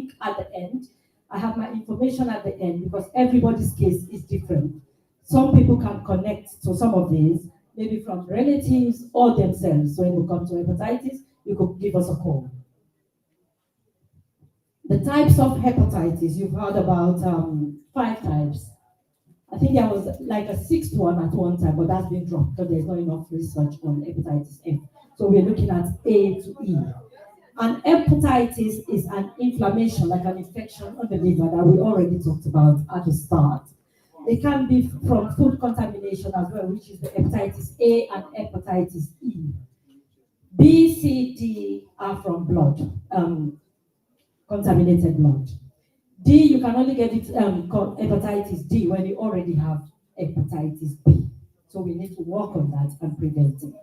link at the end. I have my information at the end because everybody's case is different. Some people can connect to some of these, maybe from relatives or themselves. So when you come to hepatitis, you could give us a call. The types of hepatitis, you've heard about 5 types. I think there was like a 6th one at one time, but that's been dropped because there's not enough research on hepatitis F. So we're looking at A to E. And hepatitis is an inflammation, like an infection of the liver that we already talked about at the start. It can be from food contamination as well, which is the hepatitis A and hepatitis E. B, C, D are from blood, contaminated blood. D, you can only get it hepatitis D when you already have hepatitis B. So we need to work on that and prevent it.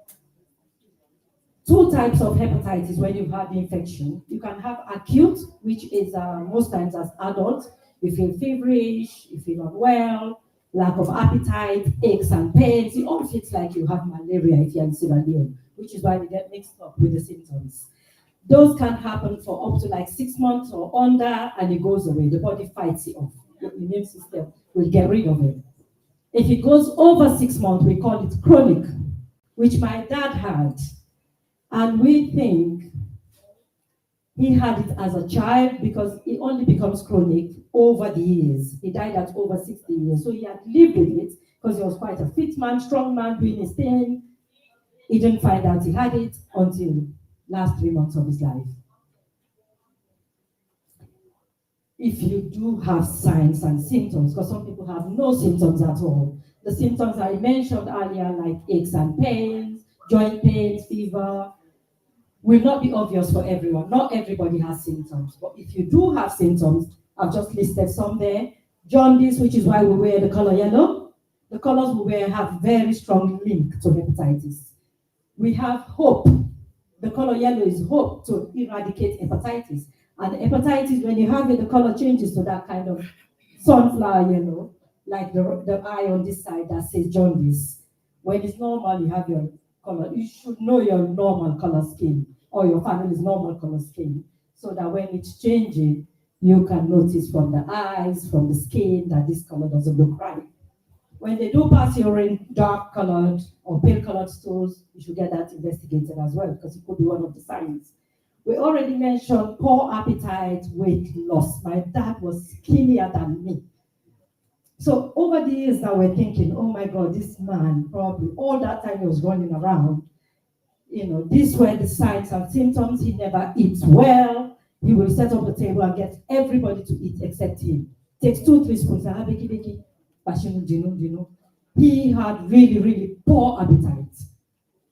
2 types of hepatitis when you've had the infection. You can have acute, which is most times as adults. You feel feverish, you feel unwell, lack of appetite, aches and pains. It all feels like you have malaria if you're in Sierra Leone, which is why we get mixed up with the symptoms. Those can happen for up to like 6 months or under, and it goes away. The body fights it off. Your immune system will get rid of it. If it goes over 6 months, we call it chronic, which my dad had. And we think he had it as a child because it only becomes chronic over the years. He died at over 60 years. So he had lived with it because he was quite a fit man, strong man, doing his thing. He didn't find out he had it until last 3 months of his life. If you do have signs and symptoms, because some people have no symptoms at all, the symptoms I mentioned earlier, like aches and pains, joint pains, fever, will not be obvious for everyone. Not everybody has symptoms, but if you do have symptoms, I've just listed some there. Jaundice, which is why we wear the color yellow. The colors we wear have very strong link to hepatitis. We have hope. The color yellow is hope to eradicate hepatitis. And hepatitis, when you have it, the color changes to that kind of sunflower yellow, like the eye on this side that says jaundice. When it's normal, you have your color. You should know your normal color skin or your family's normal color skin, so that when it's changing, you can notice from the eyes, from the skin, that this color doesn't look right. When they do pass urine dark colored or pale colored stools, you should get that investigated as well, because it could be one of the signs. We already mentioned poor appetite, weight loss. My dad was skinnier than me. So over the years now we're thinking, oh my God, this man probably all that time he was running around, these were the signs and symptoms. He never eats well. He will set up the table and get everybody to eat except him. Takes 2-3 spoons and he had really, really poor appetite.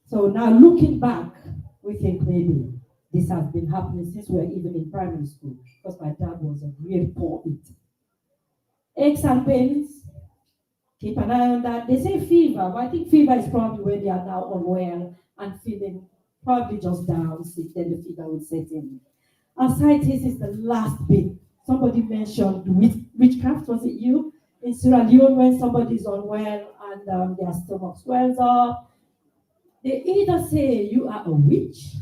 So now looking back, we think maybe this has been happening since we were even in primary school, because my dad was a real poor eater. Aches and pains, keep an eye on that. They say fever, but I think fever is probably when they are now unwell and feeling probably just down, sick, then the fever will set in. Ascites is the last bit. Somebody mentioned witchcraft, was it you? In Sierra Leone, when somebody is unwell and their stomach swells up, they either say you are a witch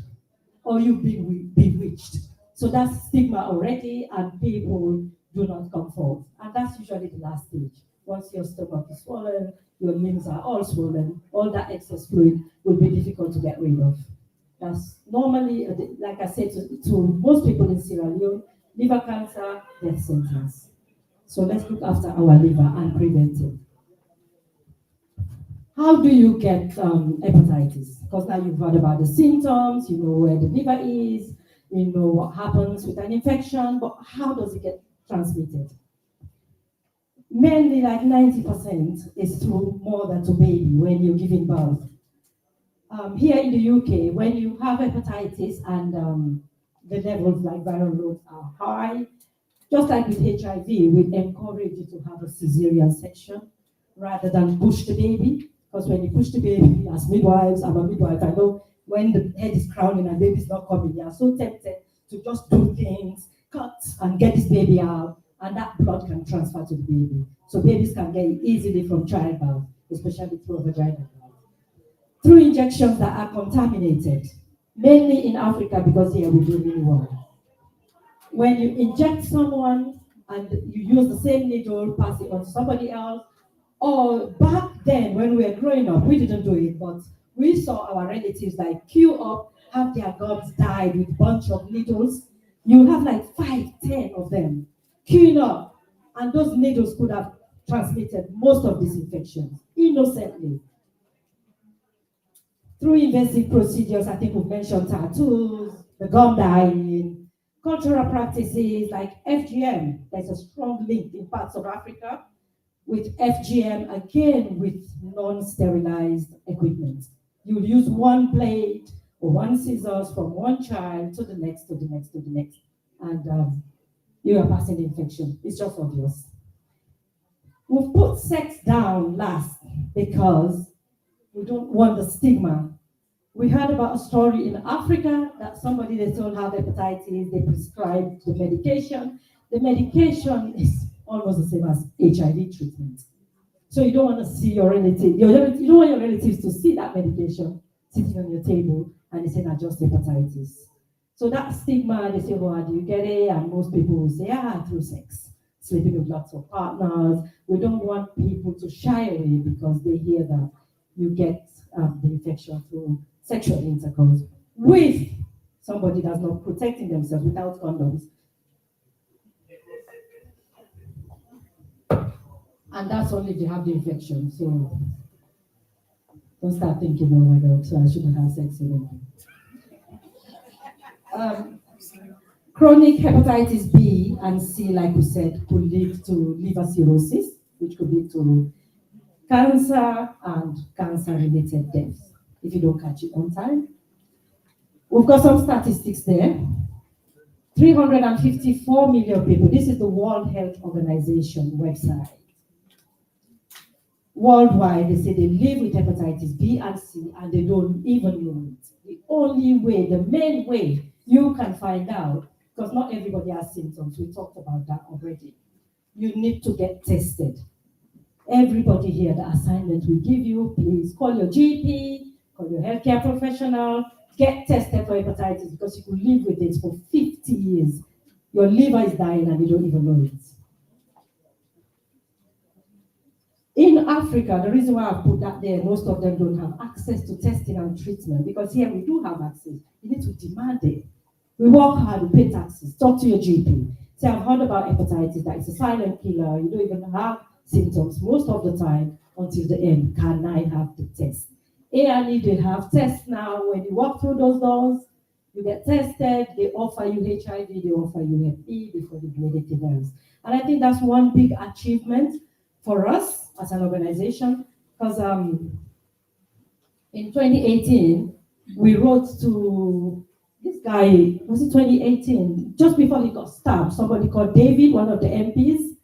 or you've been bewitched. So that's stigma already, and people do not come forth. And that's usually the last stage. Once your stomach is swollen, your limbs are all swollen, all that excess fluid will be difficult to get rid of. That's normally, like I said to most people in Sierra Leone, liver cancer, death sentence. So let's look after our liver and prevent it. How do you get hepatitis? Because now you've heard about the symptoms, you know where the liver is, you know what happens with an infection, but how does it get transmitted? Mainly like 90% is through mother to baby when you're giving birth. Here in the UK, when you have hepatitis and the levels like viral loads are high, just like with HIV, we encourage you to have a cesarean section rather than push the baby. Because when you push the baby, as midwives, I'm a midwife, I know when the head is crowning and baby's not coming, they are so tempted to just do things, cut and get this baby out, and that blood can transfer to the baby. So babies can get it easily from childbirth, especially through a vaginal birth. Through injections that are contaminated, mainly in Africa, because here we do really well. When you inject someone and you use the same needle, pass it on to somebody else, or back then when we were growing up, we didn't do it, but we saw our relatives like queue up, have their gums dyed with a bunch of needles. You have like 5, 10 of them queuing up, and those needles could have transmitted most of these infections innocently. Through invasive procedures, I think we've mentioned tattoos, the gum dyeing, cultural practices like FGM. There's a strong link in parts of Africa with FGM, again with non-sterilized equipment. You'll use one blade or one scissors from one child to the next, to the next, to the next. And you are passing the infection. It's just obvious. We've put sex down last because we don't want the stigma. We heard about a story in Africa that somebody they told had hepatitis, they prescribed the medication. The medication is almost the same as HIV treatment. So you don't want to see your relative, you don't want your relatives to see that medication sitting on your table and they say not just hepatitis. So that stigma, they say, well, how do you get it? And most people will say, through sex, sleeping with lots of partners. We don't want people to shy away because they hear that you get the infection through sexual intercourse with somebody that's not protecting themselves without condoms. And that's only if they have the infection. So don't start thinking, oh my God, so I shouldn't have sex anymore. Chronic hepatitis B and C, like we said, could lead to liver cirrhosis, which could lead to cancer and cancer-related deaths if you don't catch it on time. We've got some statistics there. 354 million people. This is the World Health Organization website. Worldwide, they say they live with hepatitis B and C and they don't even know it. The only way, the main way you can find out, because not everybody has symptoms, we talked about that already. You need to get tested. Everybody here, the assignment we give you, please call your GP, call your healthcare professional, get tested for hepatitis because you could live with it for 50 years. Your liver is dying and you don't even know it. In Africa, the reason why I put that there, most of them don't have access to testing and treatment because here we do have access. You need to demand it. We work hard, we pay taxes, talk to your GP. Say, I've heard about hepatitis, that it's a silent killer, you don't even have symptoms most of the time until the end. Can I have the test? A&E, they have tests now. When you walk through those doors, you get tested, they offer you HIV, they offer you Hep B before they do anything else. And I think that's one big achievement for us as an organization, because in 2018, we wrote to this guy, was it 2018? Just before he got stabbed, somebody called David, one of the MPs.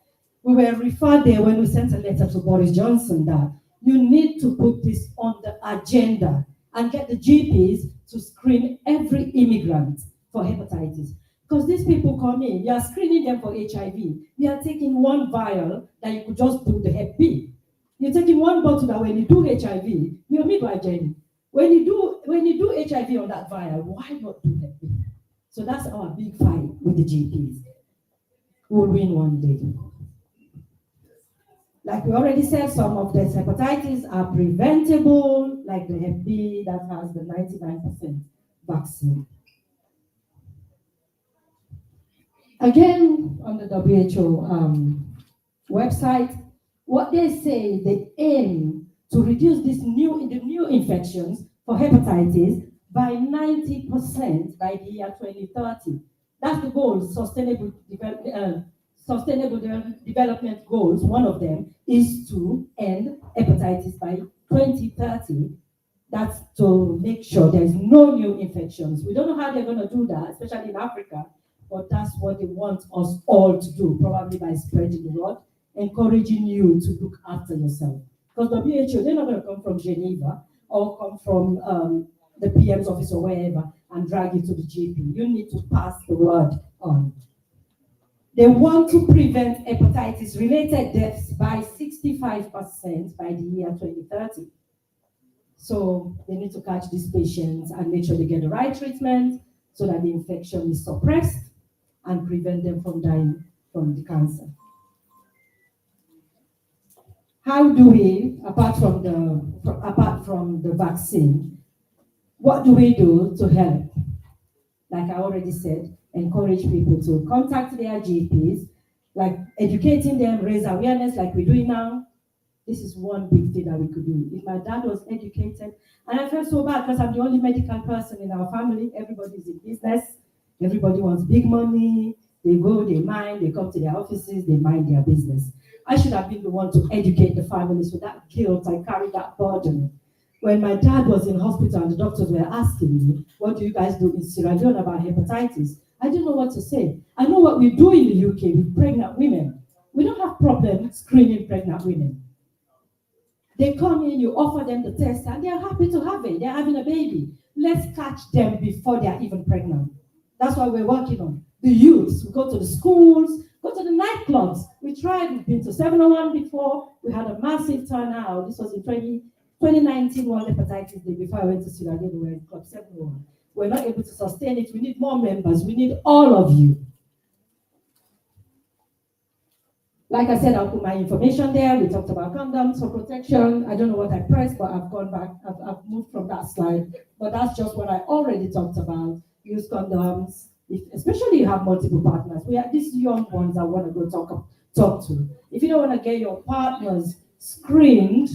We were referred there when we sent a letter to Boris Johnson that you need to put this on the agenda and get the GPs to screen every immigrant for hepatitis. Because these people come in, you are screening them for HIV. You are taking one vial that you could just do the Hep B. You're taking one bottle that when you do HIV, you're midwife, Jenny. When you do HIV on that vial, why not do Hep B? So that's our big fight with the GPs. We'll win one day. Like we already said, some of the hepatitis are preventable, like the Hep B that has the 99% vaccine. Again, on the WHO website, what they say, they aim to reduce the new infections for hepatitis by 90% by the year 2030. That's the goal, sustainable development goals. One of them is to end hepatitis by 2030. That's to make sure there's no new infections. We don't know how they're going to do that, especially in Africa, but that's what they want us all to do, probably by spreading the word, encouraging you to look after yourself. Because WHO, they're not going to come from Geneva or come from the PM's office or wherever and drag you to the GP. You need to pass the word on. They want to prevent hepatitis-related deaths by 65% by the year 2030. So they need to catch these patients and make sure they get the right treatment so that the infection is suppressed and prevent them from dying from the cancer. How do we, apart from the vaccine, what do we do to help? Like I already said, encourage people to contact their GPs, like educating them, raise awareness like we're doing now. This is one big thing that we could do. If my dad was educated, and I felt so bad because I'm the only medical person in our family, everybody's in business, everybody wants big money, they go, they mine, they come to their offices, they mind their business. I should have been the one to educate the family, so that guilt, I carried that burden. When my dad was in hospital and the doctors were asking me, what do you guys do in Sierra Leone about hepatitis? I didn't know what to say. I know what we do in the UK with pregnant women. We don't have problem screening pregnant women. They come in, you offer them the test, and they're happy to have it. They're having a baby. Let's catch them before they're even pregnant. That's what we're working on. The youths, we go to the schools, go to the nightclubs. We tried, we've been to 701 before. We had a massive turnout. This was in 2019, World Hepatitis Day, before I went to Sierra Leone, we were in Club 701. We're not able to sustain it. We need more members. We need all of you. Like I said, I'll put my information there. We talked about condoms for protection. I don't know what I pressed, but I've gone back. I've moved from that slide. But that's just what I already talked about. Use condoms, especially if you have multiple partners. We have these young ones I want to go talk to. If you don't want to get your partners screened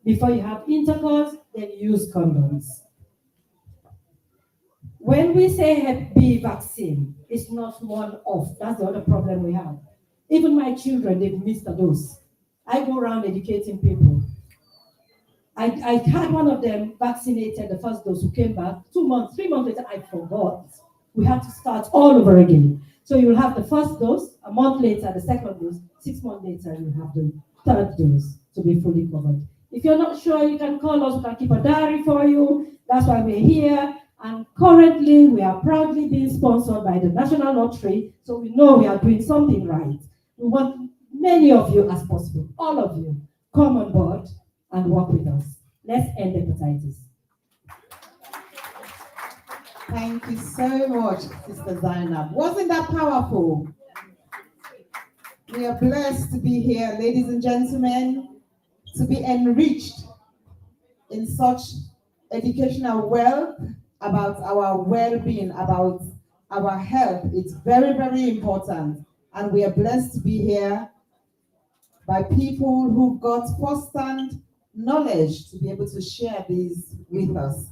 before you have intercourse, then use condoms. When we say Hep B vaccine, it's not one-off. That's the other problem we have. Even my children, they've missed a dose. I go around educating people. I had one of them vaccinated the first dose who came back 2 months, 3 months later, I forgot. We had to start all over again. So you'll have the first dose, a month later, the second dose, 6 months later, you have the third dose to be fully covered. If you're not sure, you can call us, we can keep a diary for you. That's why we're here. And currently, we are proudly being sponsored by the National Lottery, so we know we are doing something right. We want many of you as possible, all of you, come on board and work with us. Let's end hepatitis. Thank you so much, Sister Zainab. Wasn't that powerful? We are blessed to be here, ladies and gentlemen, to be enriched in such educational wealth about our well-being, about our health. It's very, very important. And we are blessed to be here by people who've got first-hand knowledge to be able to share these with us.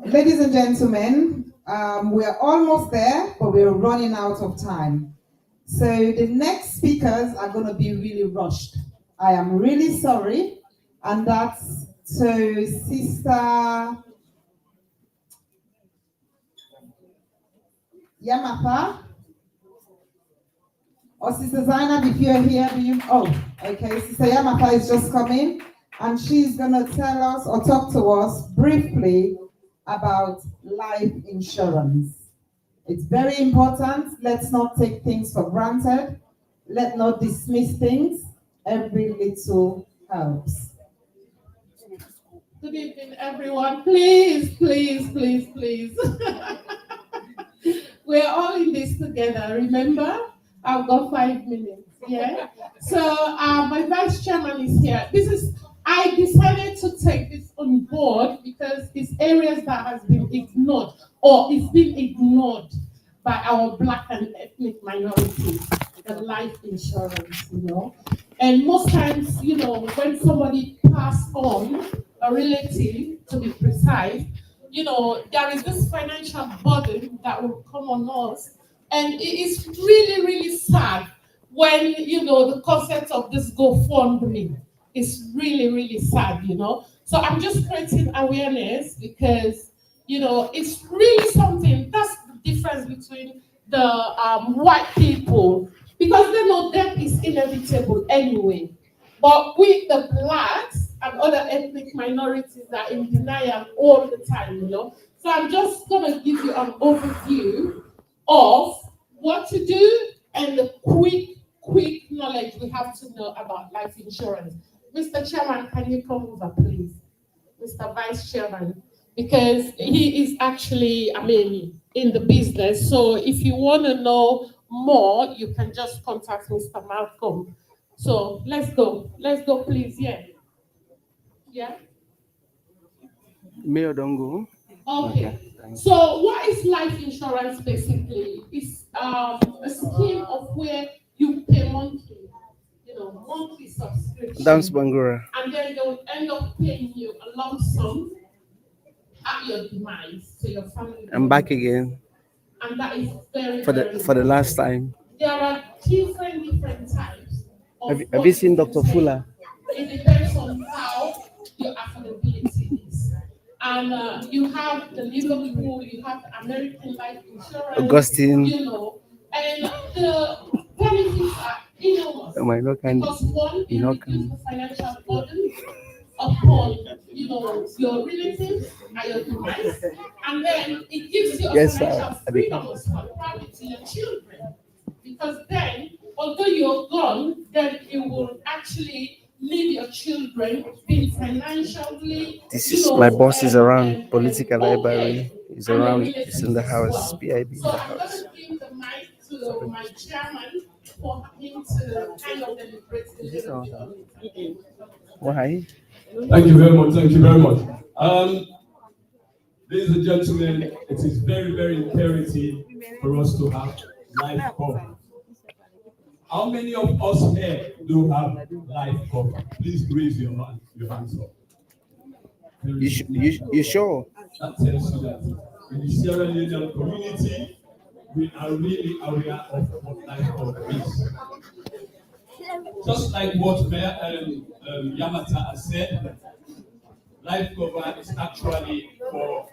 Ladies and gentlemen, we're almost there, but we're running out of time. So the next speakers are going to be really rushed. I am really sorry, and that's to Sister Miatta, or Sister Zainab, if you're here, okay, Sister Miatta is just coming. And she's going to tell us or talk to us briefly about life insurance. It's very important. Let's not take things for granted. Let's not dismiss things. Every little helps. Good evening, everyone. Please, please, please, please. We're all in this together, remember? I've got 5 minutes, yeah? So my vice chairman is here. I decided to take this on board because it's areas that has been ignored or it's been ignored by our Black and ethnic minorities, the life insurance, And most times, when somebody passed on, a relative to be precise, there is this financial burden that will come on us. And it is really, really sad when, the concept of this GoFundMe. It's really, really sad, So I'm just creating awareness because, it's really something. That's the difference between the white people, because they know death is inevitable anyway. But we, the Blacks, and other ethnic minorities are in denial all the time, So I'm just going to give you an overview of what to do and the quick knowledge we have to know about life insurance. Mr. Chairman, can you come over, please? Mr. Vice Chairman, because he is actually, in the business. So if you want to know more, you can just contact Mr. Malcolm. So let's go. Let's go, please. Yeah. Yeah. Mayor, don't go. Okay. So what is life insurance basically? It's a scheme of where you pay monthly, monthly subscription. Dance Bangura. And then they will end up paying you a lump sum at your demise to your family. I'm back again. And that is very for the last time. There are different types. Have you seen Dr. Fuller? It depends on how your affordability is. And you have the Liverpool, you have the American Life Insurance, Augustine. And the benefits are enormous. Because one, it reduces the financial burden upon your relatives and your device, and then it gives you a financial freedom as well, probably to your children. Because then, although you're gone, then you will actually leave your children being financially. This is my boss is around. Political library is around. It's in the house. PIB in the house. So I'm going to give the mic to my chairman for him to kind of deliberate a little bit. Why? Thank you very much. Thank you very much. Ladies and gentlemen, it is very, very imperative for us to have life cover. How many of us here do have life cover? Please raise your hands up. You sure? That tells you that in the Sierra Leonean community, we are really aware of what life cover is. Just like what Mayor Miatta has said, life cover is actually for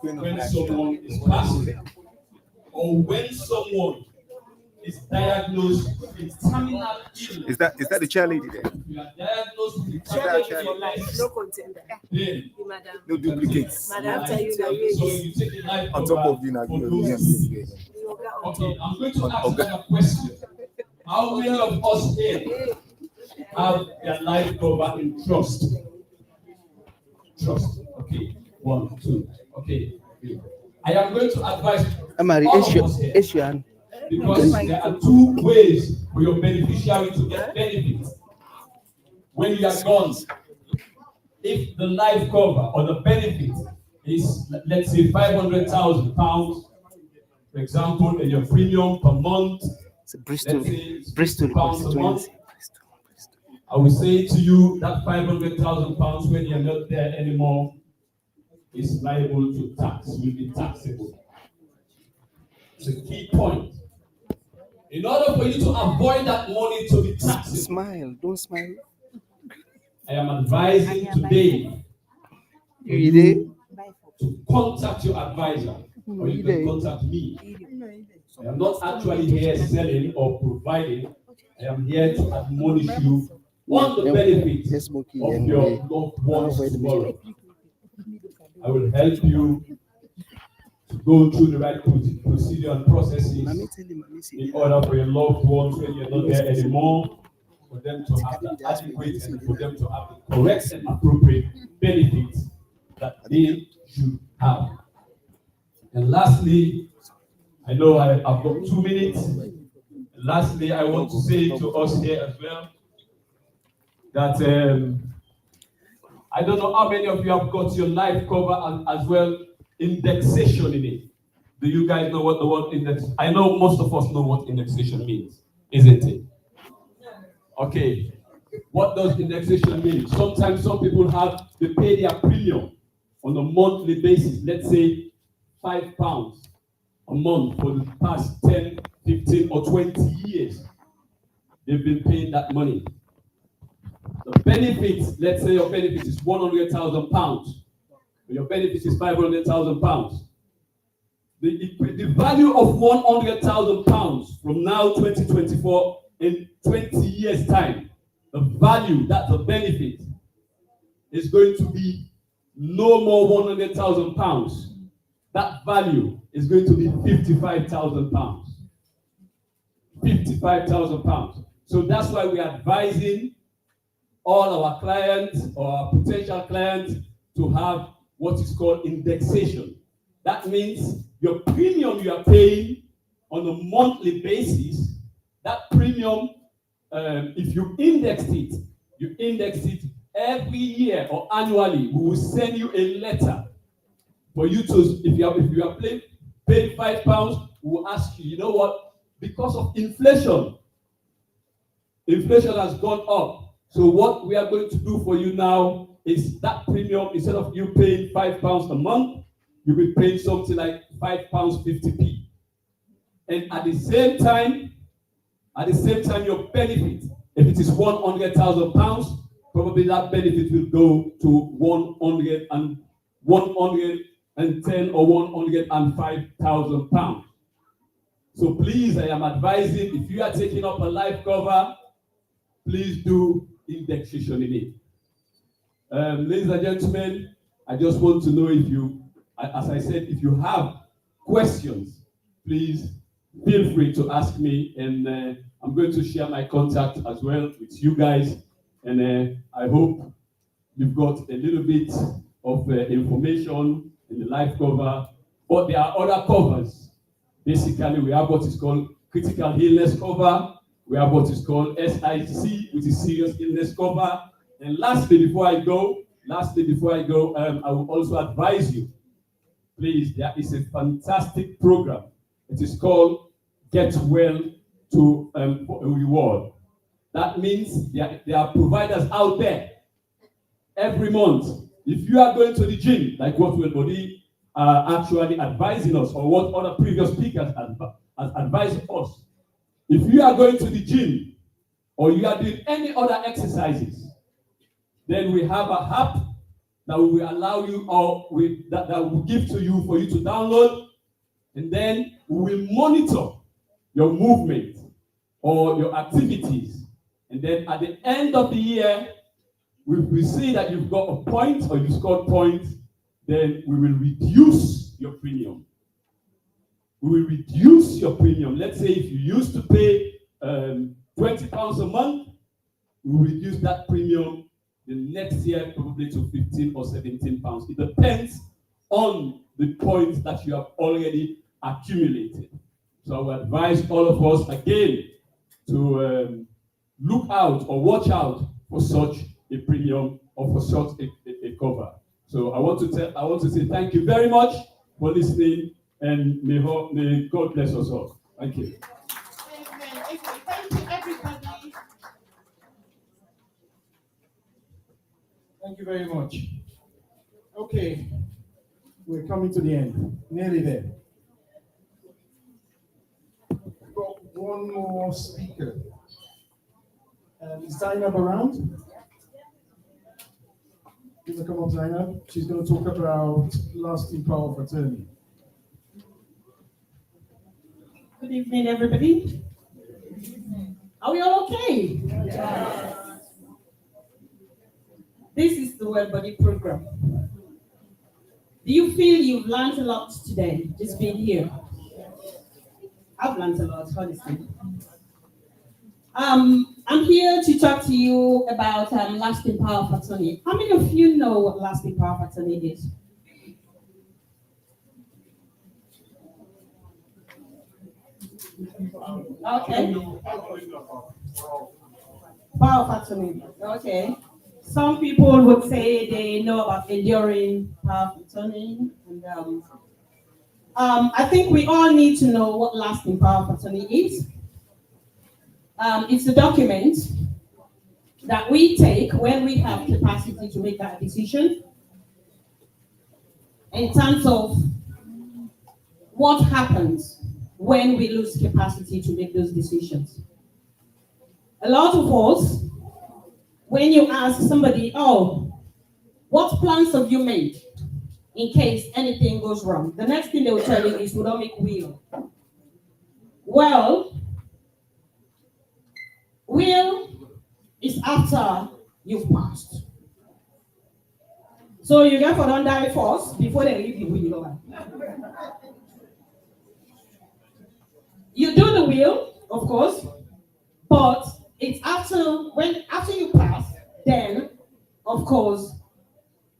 when someone is passing or when someone is diagnosed with terminal illness. Is that the cheerleader there? You are diagnosed with terminal illness. No contender. Then, No duplicates. Madam, tell you so you take a life On cover top of you now. for those. Okay, I'm going to ask you a question. How many of us here have their life cover in trust? Trust. Okay. 1, 2. Okay. I am going to advise all of us here, because there are 2 ways for your beneficiary to get benefits when you are gone. If the life cover or the benefit is, let's say, £500,000, for example, and your premium per month, Bristol pounds a month, I will say to you that £500,000 when you're not there anymore is liable to tax, will be taxable. It's a key point. In order for you to avoid that money to be taxable, Smile, don't smile. I am advising today for you to contact your advisor, or you can contact me. I am not actually here selling or providing. I am here to admonish you on the benefits of your loved ones tomorrow. I will help you to go through the right procedure and processes in order for your loved ones, when you're not there anymore, for them to have the adequate and for them to have the correct and appropriate benefits that they should have. And lastly, I know I've got 2 minutes. And lastly, I want to say to us here as well that I don't know how many of you have got your life cover as well indexation in it. Do you guys know what the word index? I know most of us know what indexation means, isn't it? Okay. What does indexation mean? Sometimes some people they pay their premium on a monthly basis. Let's say £5 a month for the past 10, 15, or 20 years. They've been paying that money. The benefits, let's say your benefit is £100,000. Your benefit is £500,000. The value of £100,000 from now 2024 in 20 years time, the value, that's the benefit, is going to be no more £100,000. That value is going to be £55,000. £55,000. So that's why we are advising all our clients or our potential clients to have what is called indexation. That means your premium you are paying on a monthly basis, that premium, if you indexed it every year or annually, we will send you a letter for you to, if you are paying £5, we will ask you, you know what, because of inflation has gone up. So what we are going to do for you now is that premium, instead of you paying £5 a month, you'll be paying something like £5.50p. And at the same time, your benefit, if it is £100,000, probably that benefit will go to 110 or £105,000. So please, I am advising, if you are taking up a life cover, please do indexation in it. Ladies and gentlemen, I just want to know if you, as I said, if you have questions, please feel free to ask me, and I'm going to share my contact as well with you guys, and I hope you've got a little bit of information in the life cover, but there are other covers. Basically, we have what is called critical illness cover, we have what is called SIC, which is serious illness cover, and lastly, before I go, I will also advise you, please, there is a fantastic program. It is called Get Well to Reward. That means there are providers out there every month. If you are going to the gym, like what Wellbody are actually advising us, or what other previous speakers has advised us, if you are going to the gym or you are doing any other exercises, then we have an app that will allow you, or that will give to you for you to download, and then we will monitor your movement or your activities. And then at the end of the year, we see that you've got a point or you scored points, then we will reduce your premium. Let's say if you used to pay £20 a month, we will reduce that premium the next year probably to £15 or £17. It depends on the points that you have already accumulated. So I would advise all of us again to look out or watch out for such a premium or for such a cover. So I want to say thank you very much for listening, and may God bless us all. Thank you. Amen. Okay, thank you, everybody. Thank you very much. Okay, we're coming to the end, nearly there. We've got one more speaker. Is Zainab around? You want to come up, Zainab? She's going to talk about lasting power of attorney. Good evening, everybody. Are we all okay? Yes. This is the Wellbody program. Do you feel you've learned a lot today, just being here? I've learned a lot, honestly. I'm here to talk to you about lasting power of attorney. How many of you know what lasting power of attorney is? Okay. Power of attorney. Okay. Some people would say they know about enduring power of attorney, and I think we all need to know what lasting power of attorney is. It's a document that we take when we have capacity to make that decision in terms of what happens when we lose capacity to make those decisions. A lot of us, when you ask somebody, oh, what plans have you made in case anything goes wrong? The next thing they will tell you is, we don't make will. Well, will is after you've passed. So you get for don't die first before they read the will over. You do the will, of course, but it's after you pass, then of course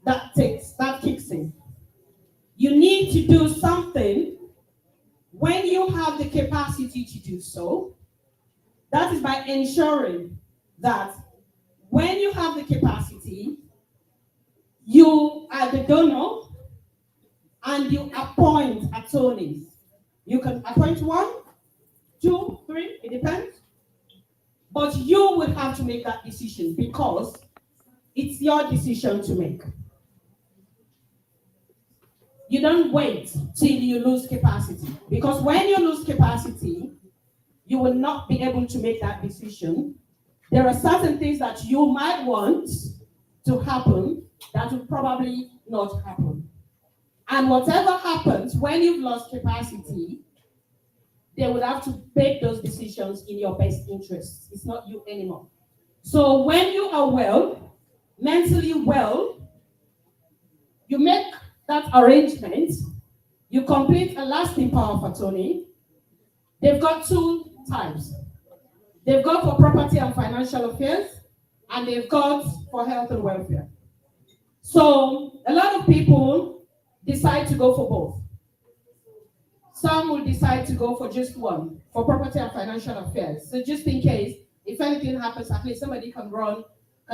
that kicks in. You need to do something when you have the capacity to do so. That is by ensuring that when you have the capacity, you are the donor and you appoint attorneys. You can appoint 1, 2, 3, it depends. But you will have to make that decision because it's your decision to make. You don't wait till you lose capacity, because when you lose capacity, you will not be able to make that decision. There are certain things that you might want to happen that will probably not happen. And whatever happens when you've lost capacity, they would have to make those decisions in your best interest. It's not you anymore. So when you are well, mentally well, you make that arrangement, you complete a lasting power of attorney. They've got 2 types. They've got for property and financial affairs, and they've got for health and welfare. So a lot of people decide to go for both. Some will decide to go for just one, for property and financial affairs. So just in case, if anything happens, at least somebody can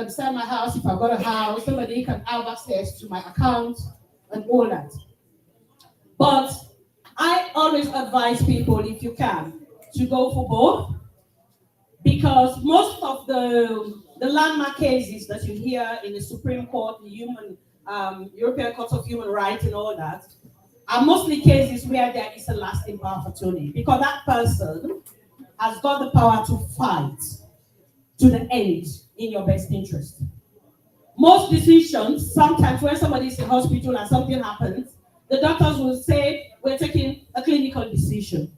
sell my house if I've got a house, somebody can have access to my account and all that. But I always advise people, if you can, to go for both, because most of the landmark cases that you hear in the Supreme Court, the European Court of Human Rights and all that, are mostly cases where there is a lasting power of attorney, because that person has got the power to fight to the end in your best interest. Most decisions, sometimes when somebody is in hospital and something happens, the doctors will say, we're taking a clinical decision.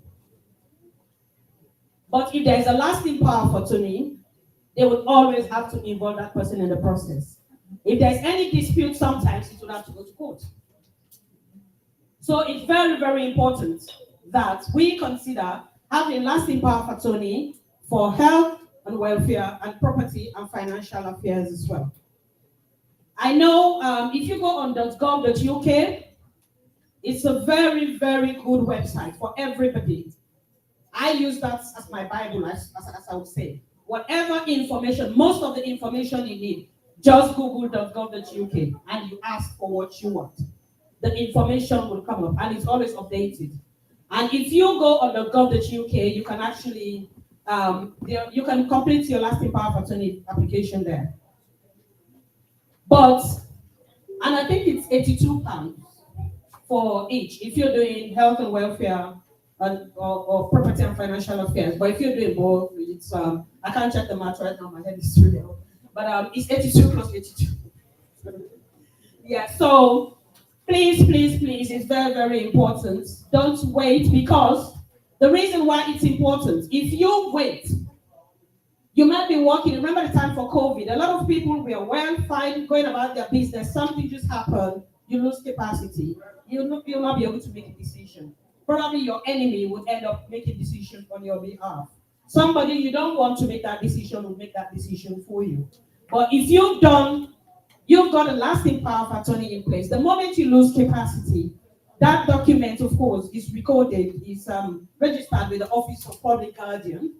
But if there is a lasting power of attorney, they will always have to involve that person in the process. If there's any dispute, sometimes it will have to go to court. So it's very, very important that we consider having lasting power of attorney for health and welfare and property and financial affairs as well. I know if you go on .gov.uk, it's a very, very good website for everybody. I use that as my Bible, as I would say. Whatever information, most of the information you need, just google .gov.uk and you ask for what you want. The information will come up and it's always updated. And if you go on .gov.uk, you can actually, you can complete your lasting power of attorney application there. But, and I think it's £82 for each, if you're doing health and welfare or property and financial affairs. But if you're doing both, it's, I can't check the math right now, my head is too low. But it's 82 plus 82. Yeah, so please, it's very, very important. Don't wait, because the reason why it's important, if you wait, you might be working. Remember the time for COVID, a lot of people were well, fine, going about their business. Something just happened, you lose capacity. You'll not be able to make a decision. Probably your enemy would end up making decisions on your behalf. Somebody you don't want to make that decision will make that decision for you. But if you've got a lasting power of attorney in place. The moment you lose capacity, that document, of course, is recorded, is registered with the Office of Public Guardian,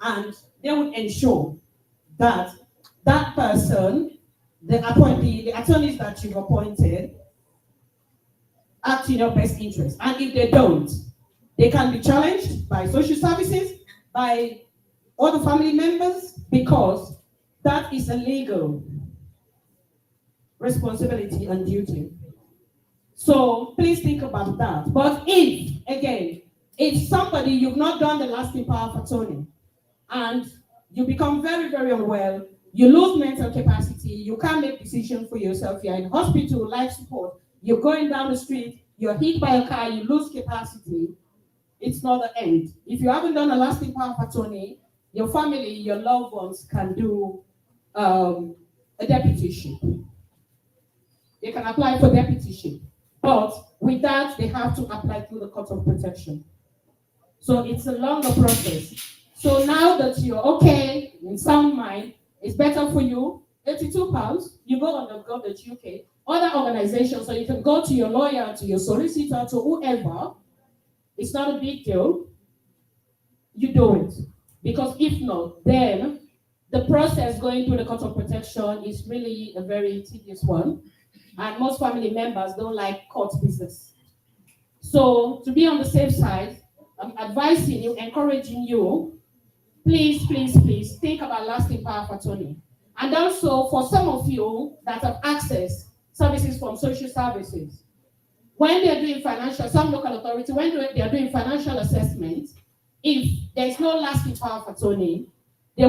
and they will ensure that that person, the attorneys that you've appointed, act in your best interest. And if they don't, they can be challenged by social services, by other family members, because that is a legal responsibility and duty. So please think about that. But if somebody, you've not done the lasting power of attorney, and you become very, very unwell, you lose mental capacity, you can't make decisions for yourself, you're in hospital, life support, you're going down the street, you're hit by a car, you lose capacity, it's not the end. If you haven't done a lasting power of attorney, your family, your loved ones can do a deputyship. they can apply for deputyship. But with that, they have to apply through the Court of Protection. So it's a longer process. So now that you're okay, in sound mind, it's better for you, £82, you go on the gov.uk, other organizations, so you can go to your lawyer, to your solicitor, to whoever. It's not a big deal. You do it. Because if not, then the process going through the Court of Protection is really a very tedious one. And most family members don't like court business. So to be on the safe side, I'm advising you, encouraging you, please, please, please think about lasting power of attorney. And also for some of you that have access services from social services, when they're doing financial, some local authority, when they're doing financial assessment, if there's no lasting power of attorney, they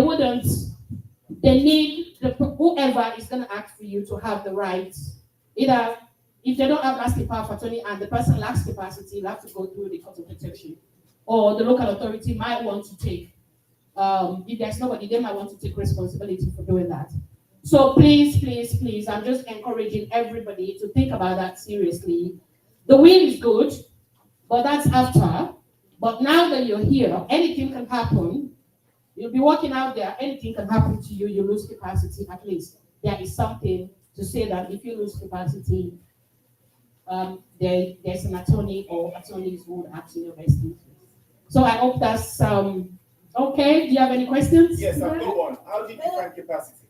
need whoever is going to act for you to have the rights. Either if they don't have lasting power of attorney and the person lacks capacity, you'll have to go through the Court of Protection. Or the local authority might want to take, if there's nobody, they might want to take responsibility for doing that. So please, please, please, I'm just encouraging everybody to think about that seriously. The will is good, but that's after. But now that you're here, anything can happen. You'll be walking out there, anything can happen to you, you lose capacity. At least there is something to say that if you lose capacity, there's an attorney or attorneys who would act in your best interest. So I hope that's okay. Do you have any questions? Yes, I've got one. How did you find capacity?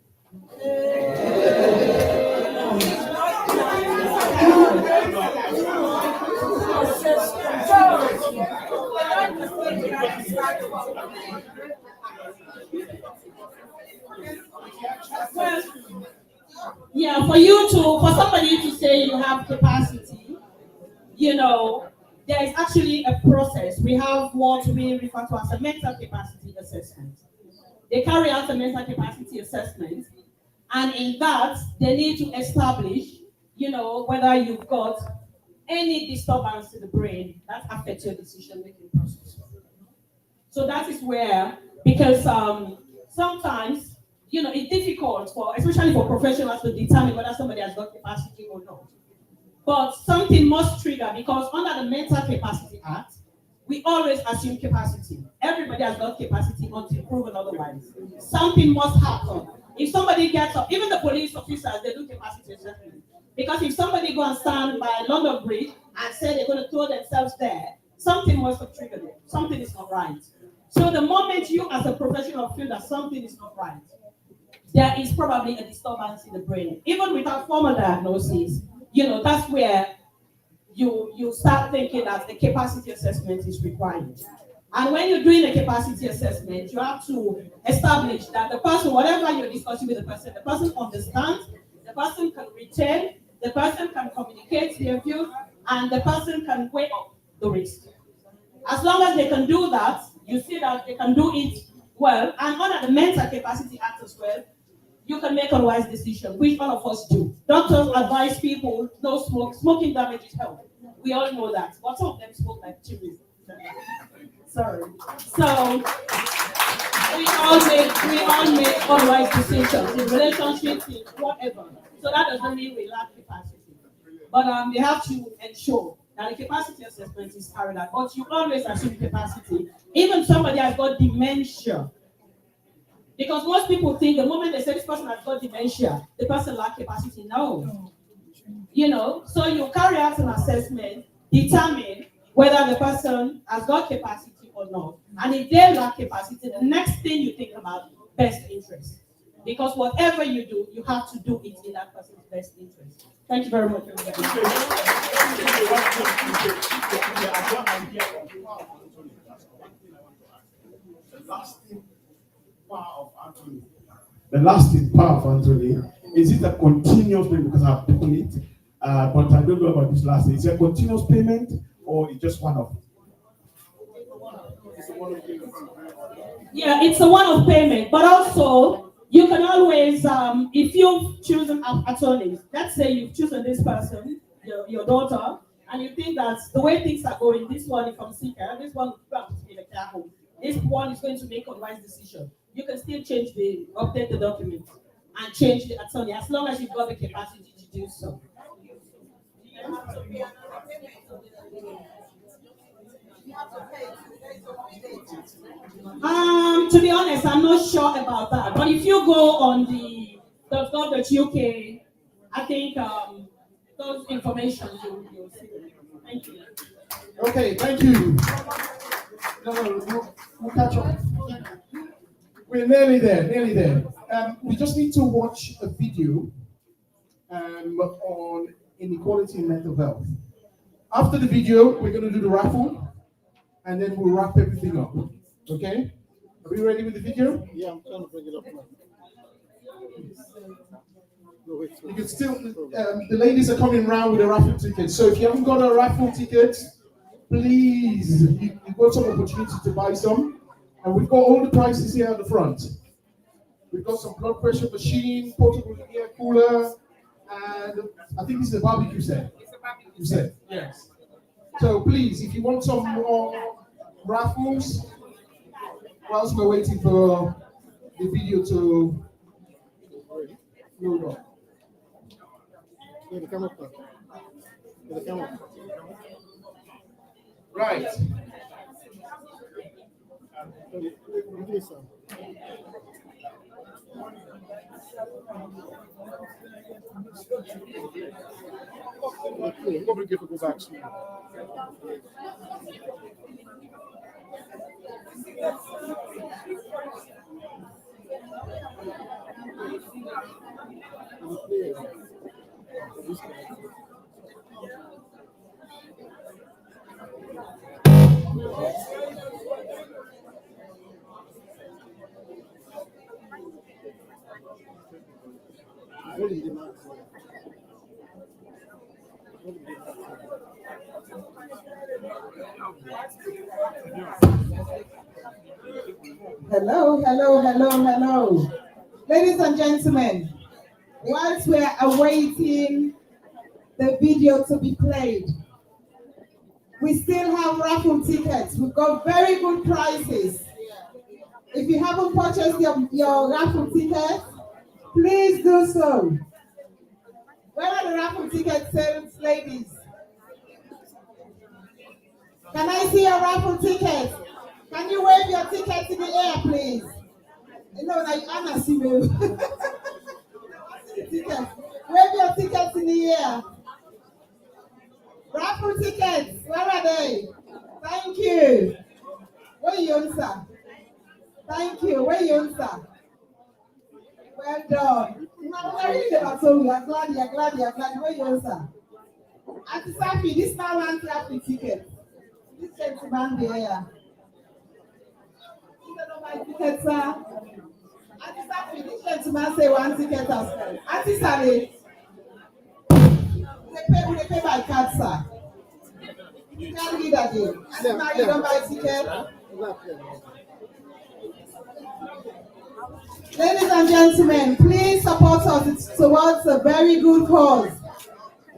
Yeah, for somebody to say you have capacity, there is actually a process. We have what we refer to as a mental capacity assessment. They carry out a mental capacity assessment, and in that, they need to establish, whether you've got any disturbance in the brain that affects your decision-making process. So that is where, because sometimes, it's difficult especially for professionals to determine whether somebody has got capacity or not. But something must trigger, because under the Mental Capacity Act, we always assume capacity. Everybody has got capacity until proven otherwise. Something must happen. If somebody gets up, even the police officers, they do capacity assessment. Because if somebody go and stand by London Bridge and say they're going to throw themselves there, something must have triggered it. Something is not right. So the moment you as a professional feel that something is not right, there is probably a disturbance in the brain. Even without formal diagnosis, that's where you start thinking that a capacity assessment is required. And when you're doing a capacity assessment, you have to establish that the person, whatever you're discussing with the person understands, the person can retain, the person can communicate their views, and the person can weigh up the risk. As long as they can do that, you see that they can do it well, and under the Mental Capacity Act as well, you can make a wise decision, which all of us do. Doctors advise people no smoke. Smoking damages health. We all know that. But some of them smoke like chimneys. Sorry. So we all make all wise decisions in relationships, in whatever. So that doesn't mean we lack capacity. But they have to ensure that the capacity assessment is carried out. But you always assume capacity. Even somebody has got dementia. Because most people think the moment they say this person has got dementia, the person lacks capacity. No. So you carry out an assessment, determine whether the person has got capacity or not. And if they lack capacity, the next thing you think about best interest. Because whatever you do, you have to do it in that person's best interest. Thank you very much. The lasting power of Anthony, is it a continuous payment? Because I've done it, but I don't know about this last. Is it a continuous payment or it's just one off? Yeah, it's a one-off payment, but also you can always, if you've chosen attorneys, let's say you've chosen this person, your daughter, and you think that the way things are going, this one is from Seeker, this one will have to be in a care home, this one is going to make a wise decision. You can still update the document and change the attorney as long as you've got the capacity to do so. honest, I'm not sure about that. But if you go on the .gov.uk, I think those information you'll see. Thank you. Okay, thank you. We'll catch up. We're nearly there, nearly there. We just need to watch a video on inequality in mental health. After the video, we're going to do the raffle, and then we'll wrap everything up. Okay? Are we ready with the video? Yeah, I'm trying to bring it up now. You can still, the ladies are coming around with a raffle ticket. So if you haven't got a raffle ticket, please, you've got some opportunity to buy some. And we've got all the prices here at the front. We've got some blood pressure machine, portable air cooler, and I think this is a barbecue set. It's a barbecue set. Yes. So please, if you want some more raffles, whilst we're waiting for the video to load up. Right. Probably give it go back soon. Hello, hello, hello, hello. Ladies and gentlemen, whilst we're awaiting the video to be played, we still have raffle tickets. We've got very good prices. If you haven't purchased your raffle tickets, please do so. Where are the raffle ticket sales, ladies? Can I see your raffle ticket? Can you wave your ticket in the air, please? No, like Anna, see me. Wave your tickets in the air. Raffle tickets, where are they? Thank you. Where you answer? Thank you. Where you answer? Well done. I really never told you. I'm glad. Where you answer? Auntie Safi, this man wants raffle ticket. This gentleman there. You don't know my ticket, sir. Auntie Safi, this gentleman say one ticket as well. Auntie Safi, we pay by card, sir. You can't read that day. Auntie Marie, you don't buy ticket. Ladies and gentlemen, please support us. It's towards a very good cause.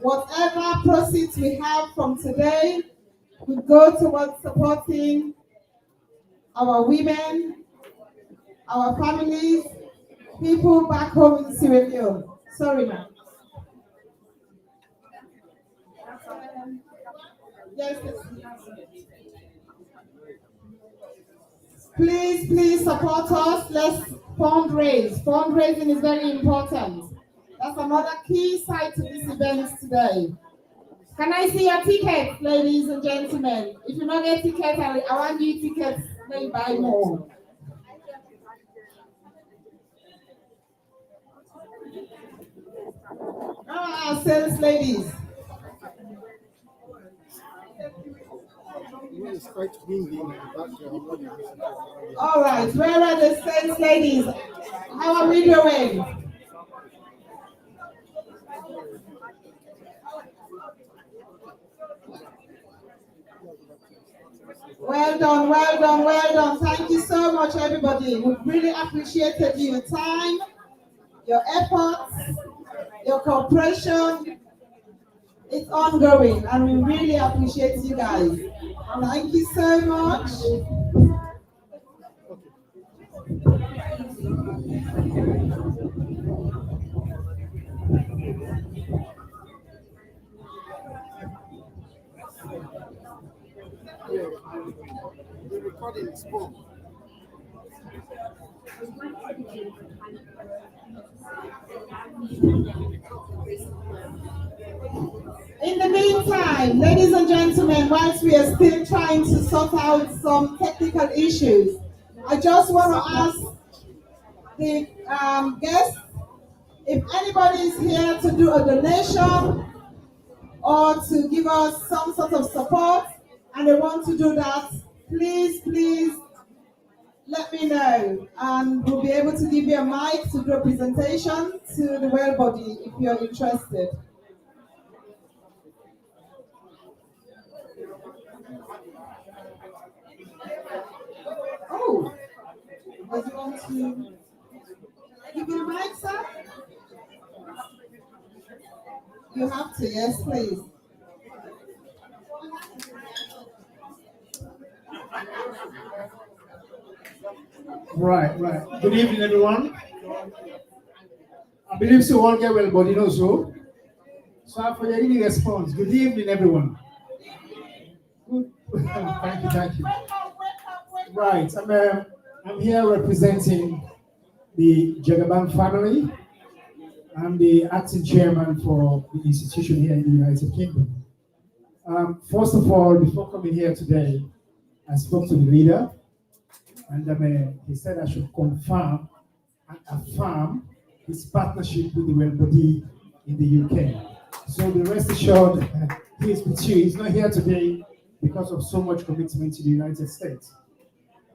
Whatever proceeds we have from today will go towards supporting our women, our families, people back home in Sierra Leone. Sorry, ma'am. Yes, please support us. Let's fundraise. Fundraising is very important. That's another key side to this event today. Can I see your tickets, ladies and gentlemen? If you don't get tickets, I want you tickets. Let me buy more. Sales ladies. All right, where are the sales ladies? How are we doing? Well done, well done, well done. Thank you so much, everybody. We really appreciated your time, your efforts, your cooperation. It's ongoing, and we really appreciate you guys. Thank you so much. The recording is full. In the meantime, ladies and gentlemen, whilst we are still trying to sort out some technical issues, I just want to ask the guests if anybody is here to do a donation or to give us some sort of support and they want to do that, please let me know, and we'll be able to give you a mic to do a presentation to the well body if you're interested. Oh, does you want to give me a mic, sir? You have to, yes, please. Right. Good evening, everyone. I believe so all get well, but you know so. So for your evening response, good evening, everyone. Good. Thank you. Right, I'm here representing the Jagaban family. I'm the acting chairman for the institution here in the United Kingdom. First of all, before coming here today, I spoke to the leader, and he said I should confirm and affirm his partnership with the well body in the UK. So the rest assured, he is with you. He's not here today because of so much commitment to the United States.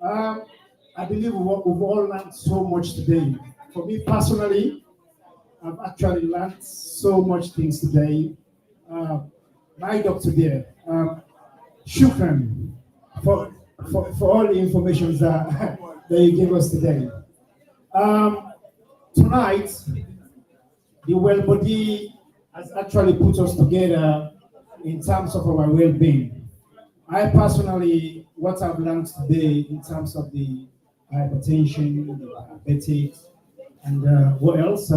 I believe we've all learned so much today. For me personally, I've actually learned so much things today. My doctor there, shukran for all the information that you gave us today. Tonight, the well body has actually put us together in terms of our well-being. I personally, what I've learned today in terms of the hypertension, the diabetics, and what else?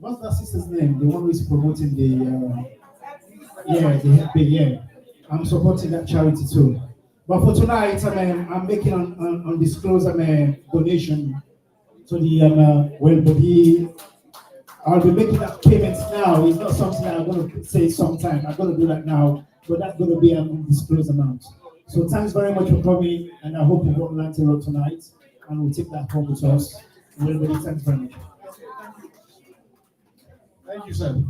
What's that sister's name? The one who is promoting the yeah. I'm supporting that charity too. But for tonight, I'm making an undisclosed donation to the well body. I'll be making that payment now. It's not something that I'm going to say sometime. I'm going to do that now, but that's going to be an undisclosed amount. So thanks very much for coming, and I hope you won't learn a lot tonight, and we'll take that home with us. Well body, thanks very much. Thank you, sir.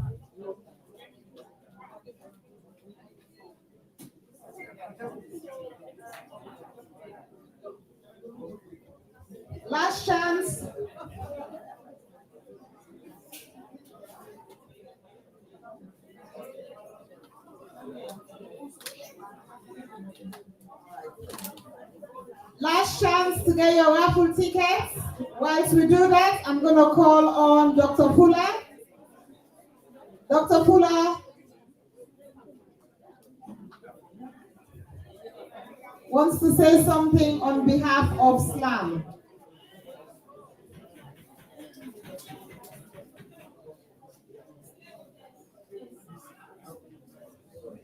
Last chance. Last chance to get your raffle tickets. Whilst we do that, I'm going to call on Dr. Fuller. Dr. Fuller wants to say something on behalf of SLAM.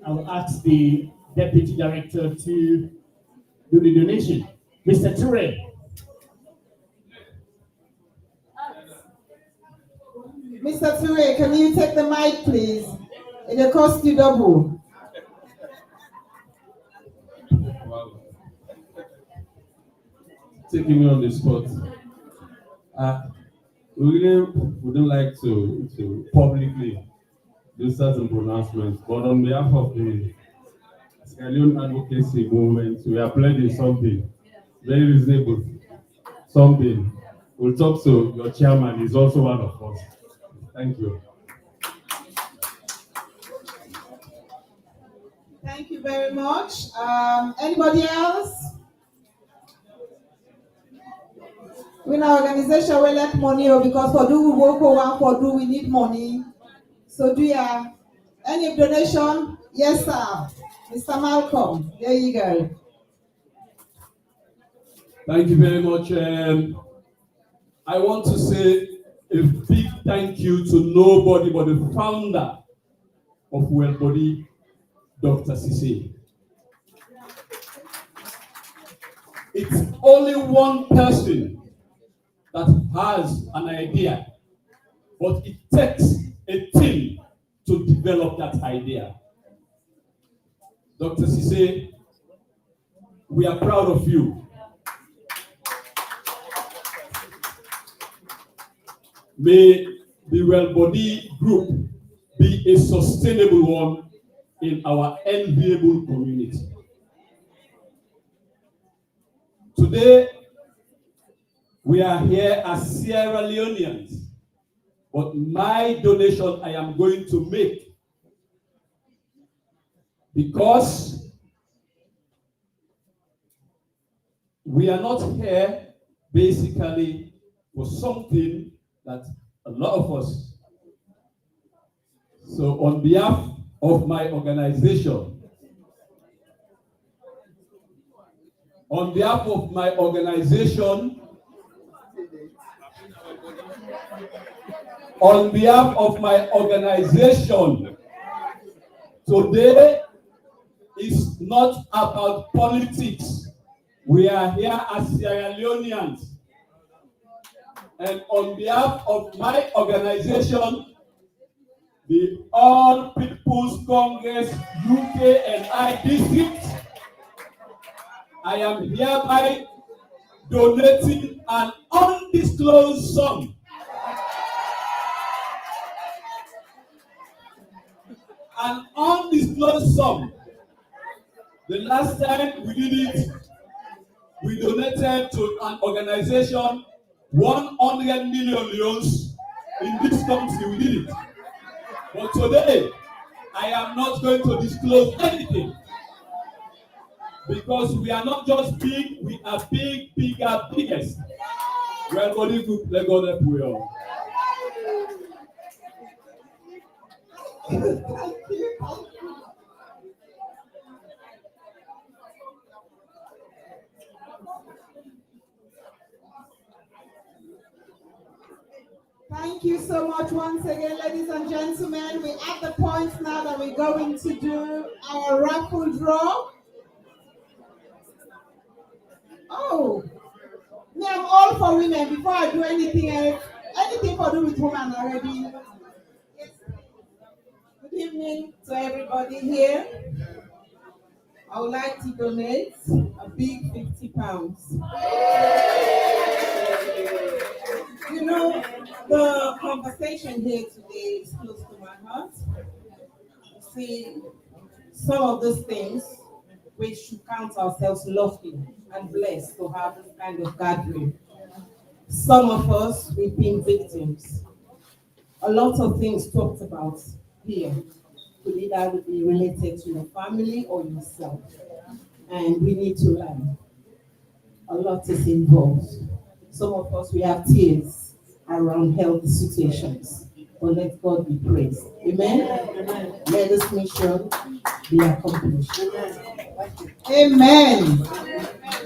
I will ask the Deputy Director to do the donation. Mr. Ture. Mr. Ture, can you take the mic, please? It'll cost you double. Wow. Taking me on the spot. We really wouldn't like to publicly do certain pronouncements, but on behalf of the Sierra Leone advocacy movement, we are pledging something very reasonable. Something. We'll talk to your chairman, he's also one of us. Thank you. Thank you very much. Anybody else? We in our organization, we like money because for do we work or for do we need money. So do you have any donation? Yes, sir. Mr. Malcolm, there you go. Thank you very much. I want to say a big thank you to nobody but the founder of Wellbody, Dr. Sise. It's only one person that has an idea, but it takes a team to develop that idea. Dr. Sise, we are proud of you. May the Well-Body Group be a sustainable one in our enviable community. Today, we are here as Sierra Leoneans, but my donation I am going to make, because we are not here basically for something that a lot of us. So on behalf of my organization, on behalf of my organization, today is not about politics. We are here as Sierra Leoneans. And on behalf of my organization, the All People's Congress UK and I District, I am hereby donating an undisclosed sum. An undisclosed sum. The last time we did it, we donated to an organization 100 million leons in this country. We did it. But today, I am not going to disclose anything, because we are not just big, we are big, bigger, biggest. Well-Body Group, let God help we all. Thank you so much once again, ladies and gentlemen. We're at the point now that we're going to do our raffle draw. Oh, me, I'm all for women. Before I do anything else, anything for do with women already. Good evening to everybody here. I would like to donate a big £50. You know, the conversation here today is close to my heart. You see, some of those things, we should count ourselves lucky and blessed to have this kind of gathering. Some of us, we've been victims. A lot of things talked about here could either be related to your family or yourself. And we need to learn. A lot is involved. Some of us, we have tears around health situations. But let God be praised. Amen? Amen. Let this mission be accomplished. Amen.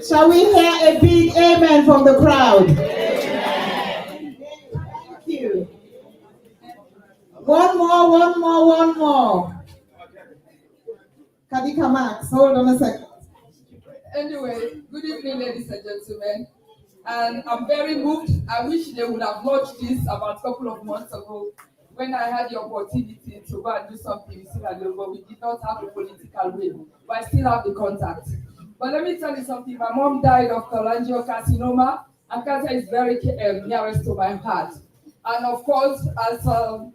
Shall we hear a big amen from the crowd? Amen. Thank you. One more. Kadika Max, hold on a second. Anyway, good evening, ladies and gentlemen. And I'm very moved. I wish they would have launched this about a couple of months ago when I had the opportunity to go and do something in Sierra Leone, but we did not have the political will. But I still have the contact. But let me tell you something. My mom died of cholangiocarcinoma, and cancer is very nearest to my heart. And of course, as a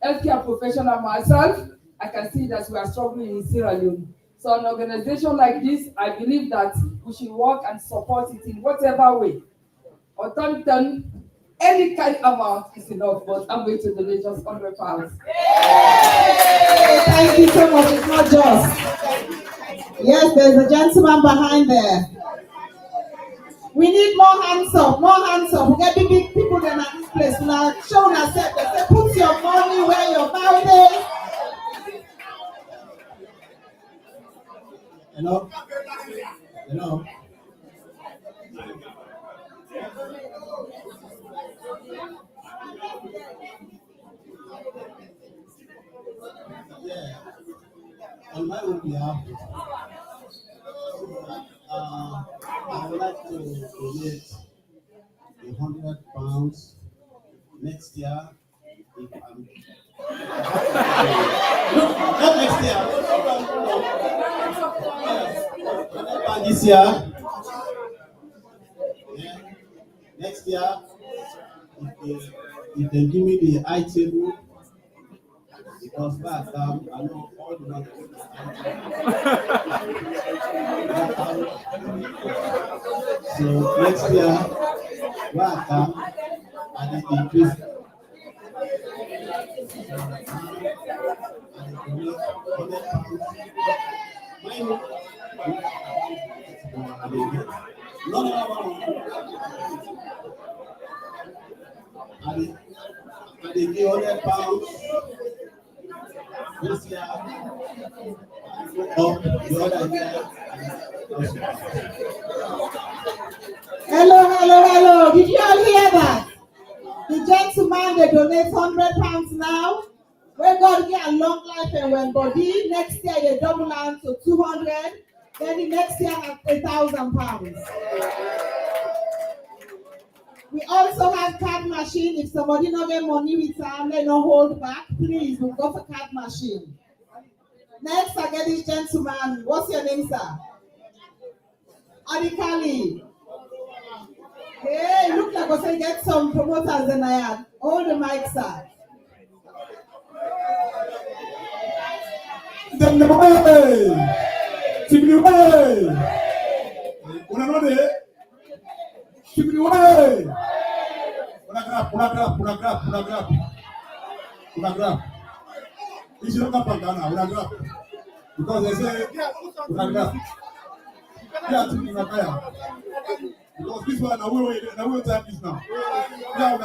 healthcare professional myself, I can see that we are struggling in Sierra Leone. So an organization like this, I believe that we should work and support it in whatever way. Or turn any kind of amount is enough, but I'm going to donate just £100. Thank you so much. It's not just. Yes, there's a gentleman behind there. We need more hands up, We get big people than at this place. Now, show us that they say, put your money where your mouth is. Hello? Yeah. On my own behalf, I would like to donate £100 next year. If I'm not next year. £100 this year. Yeah. Next year, if they give me the high table, because back down, I know all the money. So next year, back down, and then increase. No. And they give £100 this year. Up the other year. Hello. Did you all hear that? The gentleman, they donate £100 now. When God get a long life and when body, next year they double down to 200. Then the next year £1,000. We also have card machine. If somebody not get money with time, they don't hold back. Please, we'll go for card machine. Next, I get this gentleman. What's your name, sir? Adikali. Hey, look like I say get some promoters than I had. Hold the mic, sir. Because they say, because this one, I will time this now. Yeah,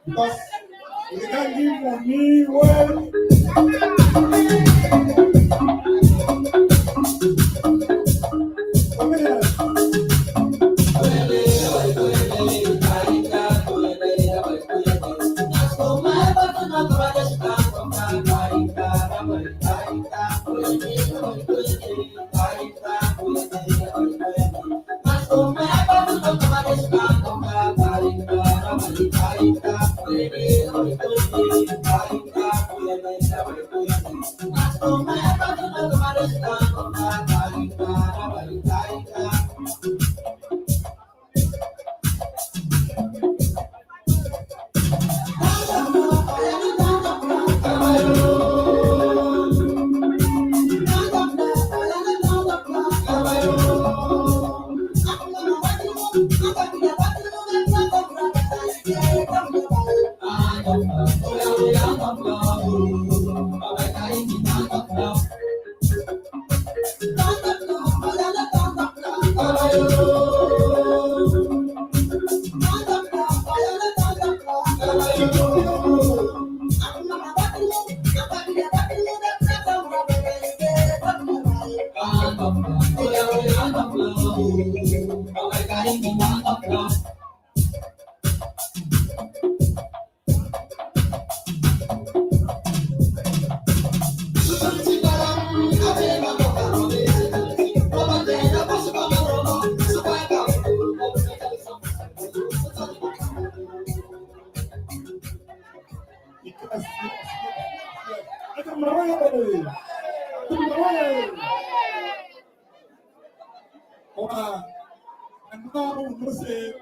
because they can't give money well. And now we say,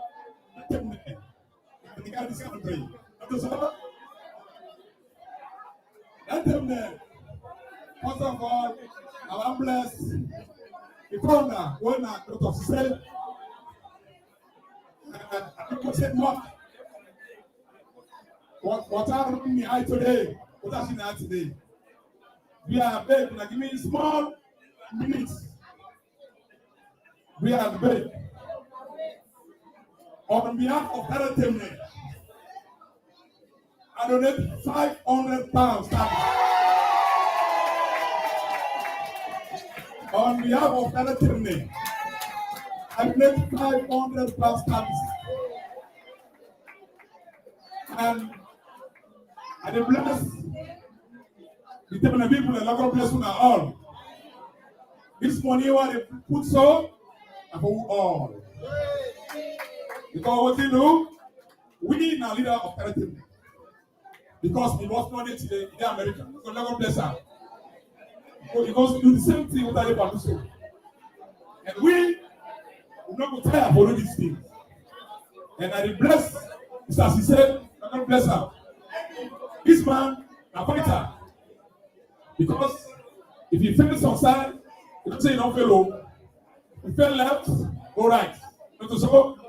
this country. Let them there. First of all, I'm blessed. The corner, when I go to sell, people said, what happened me today? What happened today? We are big, like give me small minutes. We are big. On behalf of Tenants, I donate £500. On behalf of Tenants, I donate £500. And I bless the Tenants people and local place all. This money what they put so, and for who all. Because what you do, we are leader of territory. Because we was not today in America. So God bless her. Because do the same thing with other people so. And we will not go tired for these things. And I bless, as he said, God bless her. This man, a fighter. Because if he fails on side, he don't say he don't fail low. If he fail left, go right. Not so.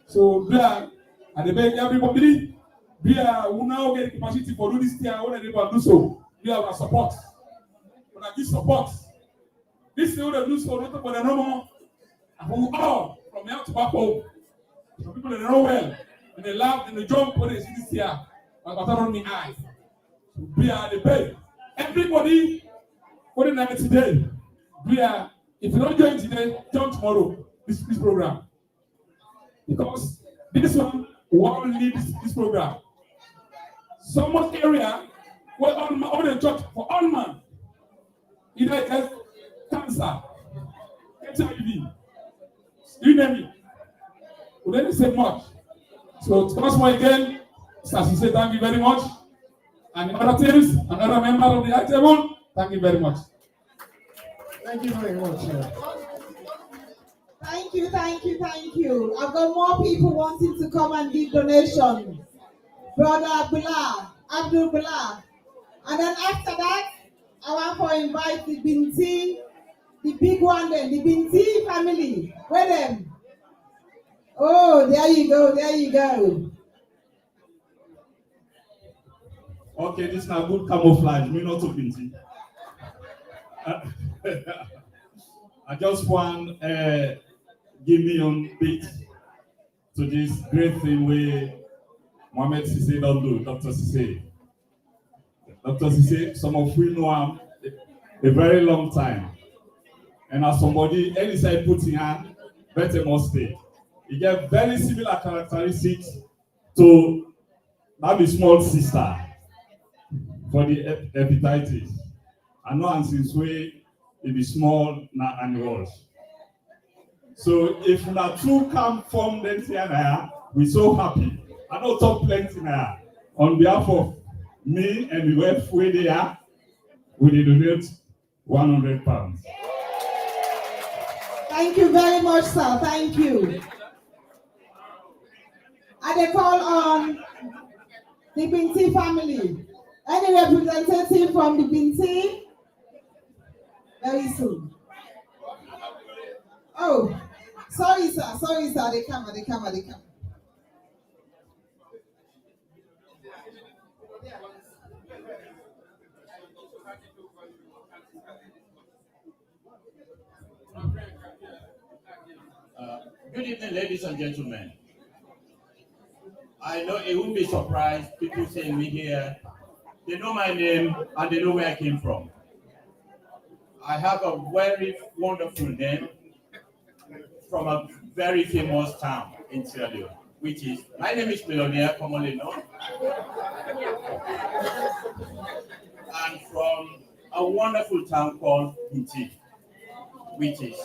So there, and they beg everybody. We now get the capacity for do this thing. I want to do so. We have our support. When I give support, this thing will do so. Not for the normal. And who all from here to back home. Some people they know well, and they laugh and they jump when they see this here. But on me eye. So we are the bed. Everybody, for the night today, we are. If you don't join today, join tomorrow. This program, because this one will lead this program. So much area where all the church for all man, either it has cancer, HIV, you name it. We didn't say much. So once more again, as you say, thank you very much. And other things, another member of the high table, thank you very much. Thank you very much. Thank you, thank you, thank you. I've got more people wanting to come and give donations. Brother Abdul Bula. And then after that, I want to invite the Binti, the big one then, the Binti family. Where them? Oh, there you go, there you go. Okay, this is a good camouflage, me not to Binti. I just want give me on bit to this great thing where Mohamed Sisse don't do, Dr. Sisse. Dr. Sisse, some of you know him a very long time. And as somebody, any side put in hand, better must stay. He get very similar characteristics to that small sister for the hepatitis. I know and since we it be small now and worse. So if na two come from them here, we so happy. I know talk plenty now. On behalf of me and the wife where they are, we donate £100. Thank you very much, sir. Thank you. And they call on the Binti family. Any representative from the Binti? Very soon. Oh, sorry, sir. Sorry, sir. They come. Good evening, ladies and gentlemen. I know it won't be surprised people seeing me here. They know my name and they know where I came from. I have a very wonderful name from a very famous town in Sierra Leone, which is, my name is Millionaire, commonly known, and from a wonderful town called Binti, which is,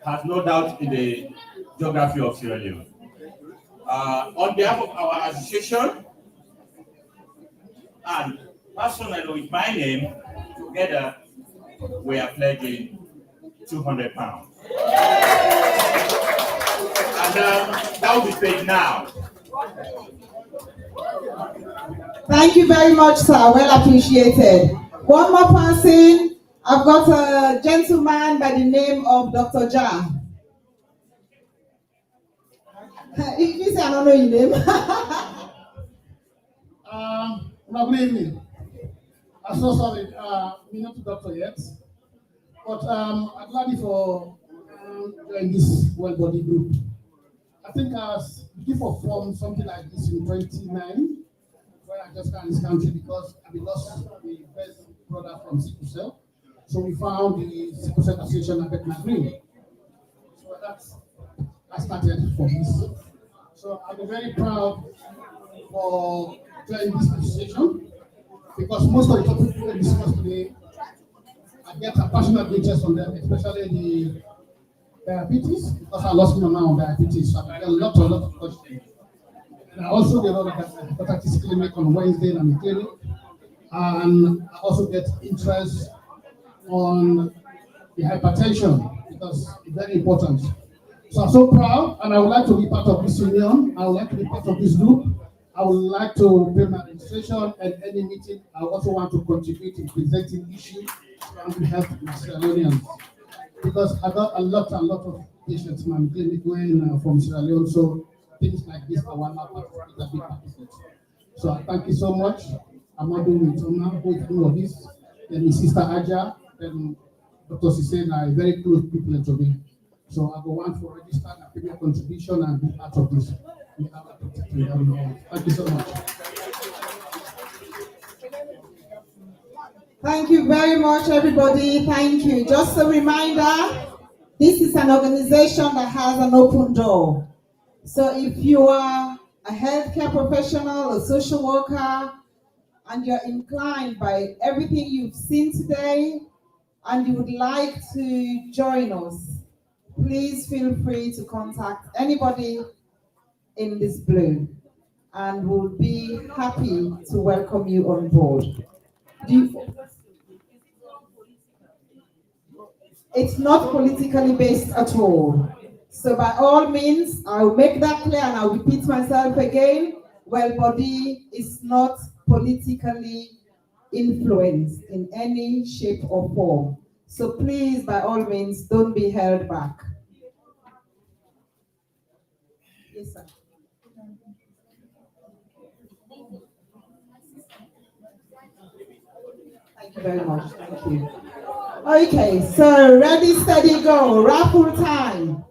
has no doubt in the geography of Sierra Leone. On behalf of our association, and personally with my name, together we are pledging £200. And that will be paid now. Thank you very much, sir. Well appreciated. One more person. I've got a gentleman by the name of Dr. Ja. If you say I don't know your name. Good evening. I'm so sorry, we're not to doctor yet, but I'm glad for joining this well-body group. I think before formed something like this in 29, where I just came in this country because we lost the best brother from sickle cell. So we found the sickle cell association at PECKHAM Green. So I started for this. So I'm very proud for joining this association because most of the topics we discussed today, I get a passionate interest on them, especially diabetes, because I lost my mom on diabetes, so I get a lot of questions. And I also get on a hepatitis clinic on Wednesday in the clinic. And I also get interest on the hypertension because it's very important. So I'm so proud, and I would like to be part of this union. I would like to be part of this group. I would like to pay my registration at any meeting. I also want to contribute in presenting issues around health in Sierra Leoneans. Because I got a lot of patients in my clinic going from Sierra Leone, so things like this, I want to participate a big part of it. So I thank you so much. I'm not doing it now, who is doing all this. Then my sister Aja, then Dr. Sisen are very close people to me. So I go want for register and give a contribution and be part of this. Thank you so much. Thank you very much, everybody. Thank you. Just a reminder, this is an organization that has an open door. So if you are a healthcare professional, a social worker, and you're inclined by everything you've seen today, and you would like to join us, please feel free to contact anybody in this blue, and we'll be happy to welcome you on board. It's not politically based at all. So by all means, I'll make that clear and I'll repeat myself again. Wellbody is not politically influenced in any shape or form. So please, by all means, don't be held back. Yes, sir. Thank you very much. Thank you. Okay, so ready, steady, go. Raffle time.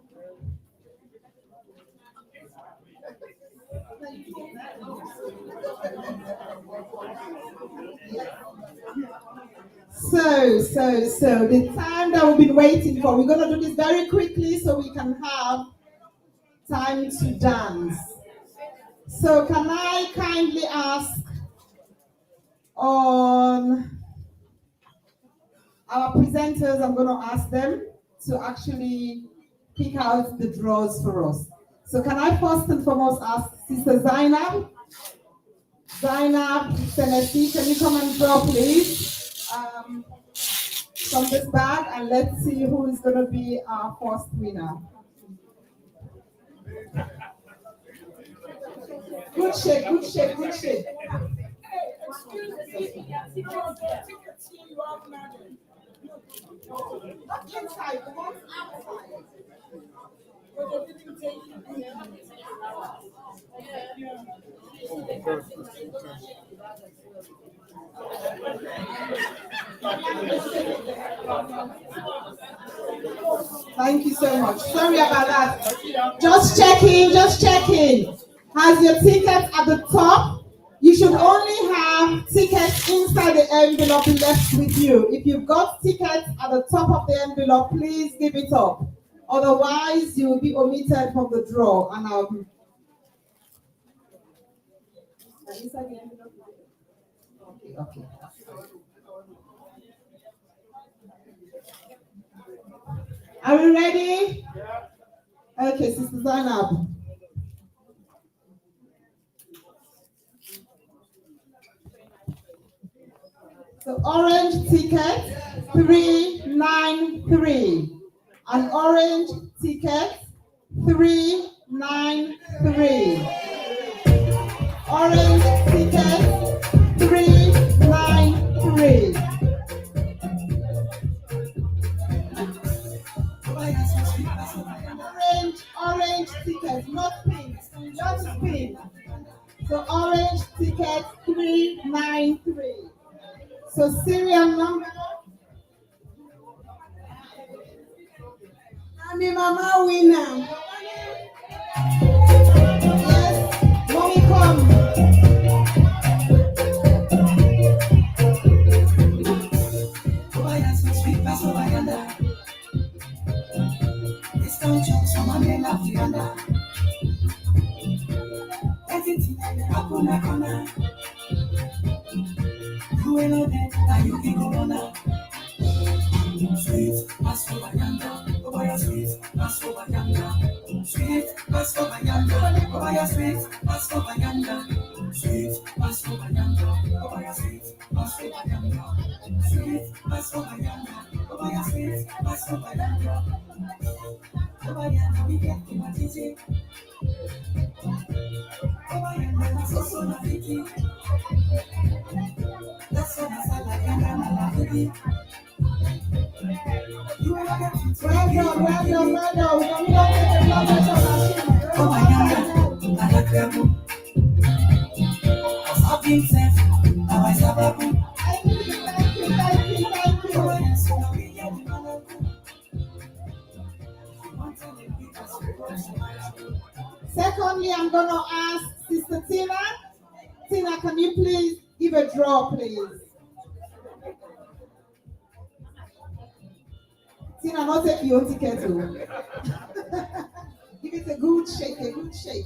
So the time that we've been waiting for, we're going to do this very quickly so we can have time to dance. So can I kindly ask on our presenters, I'm going to ask them to actually pick out the draws for us. So can I first and foremost ask Sister Zainab? Zainab, Tennessee, can you come and draw, please? From this bag, and let's see who is going to be our first winner. Good shake, good shake, good shake. Not inside, the ones outside. Thank you so much. Sorry about that. Just checking. Has your ticket at the top? You should only have tickets inside the envelope left with you. If you've got tickets at the top of the envelope, please give it up. Otherwise, you will be omitted from the draw. And I'll inside the envelope. Okay. Are we ready? Yeah. Okay, Sister Zainab. So orange ticket 393. An orange ticket 393. Orange ticket 393. Orange ticket, not pink, just pink. So orange ticket 393. So serial number. I'm a mama winner. Yes, mommy come. Sweet, Secondly, I'm going to ask Sister Tina. Tina, can you please give a draw, please? Tina, not take your own ticket. Give it a good shake, a good shake.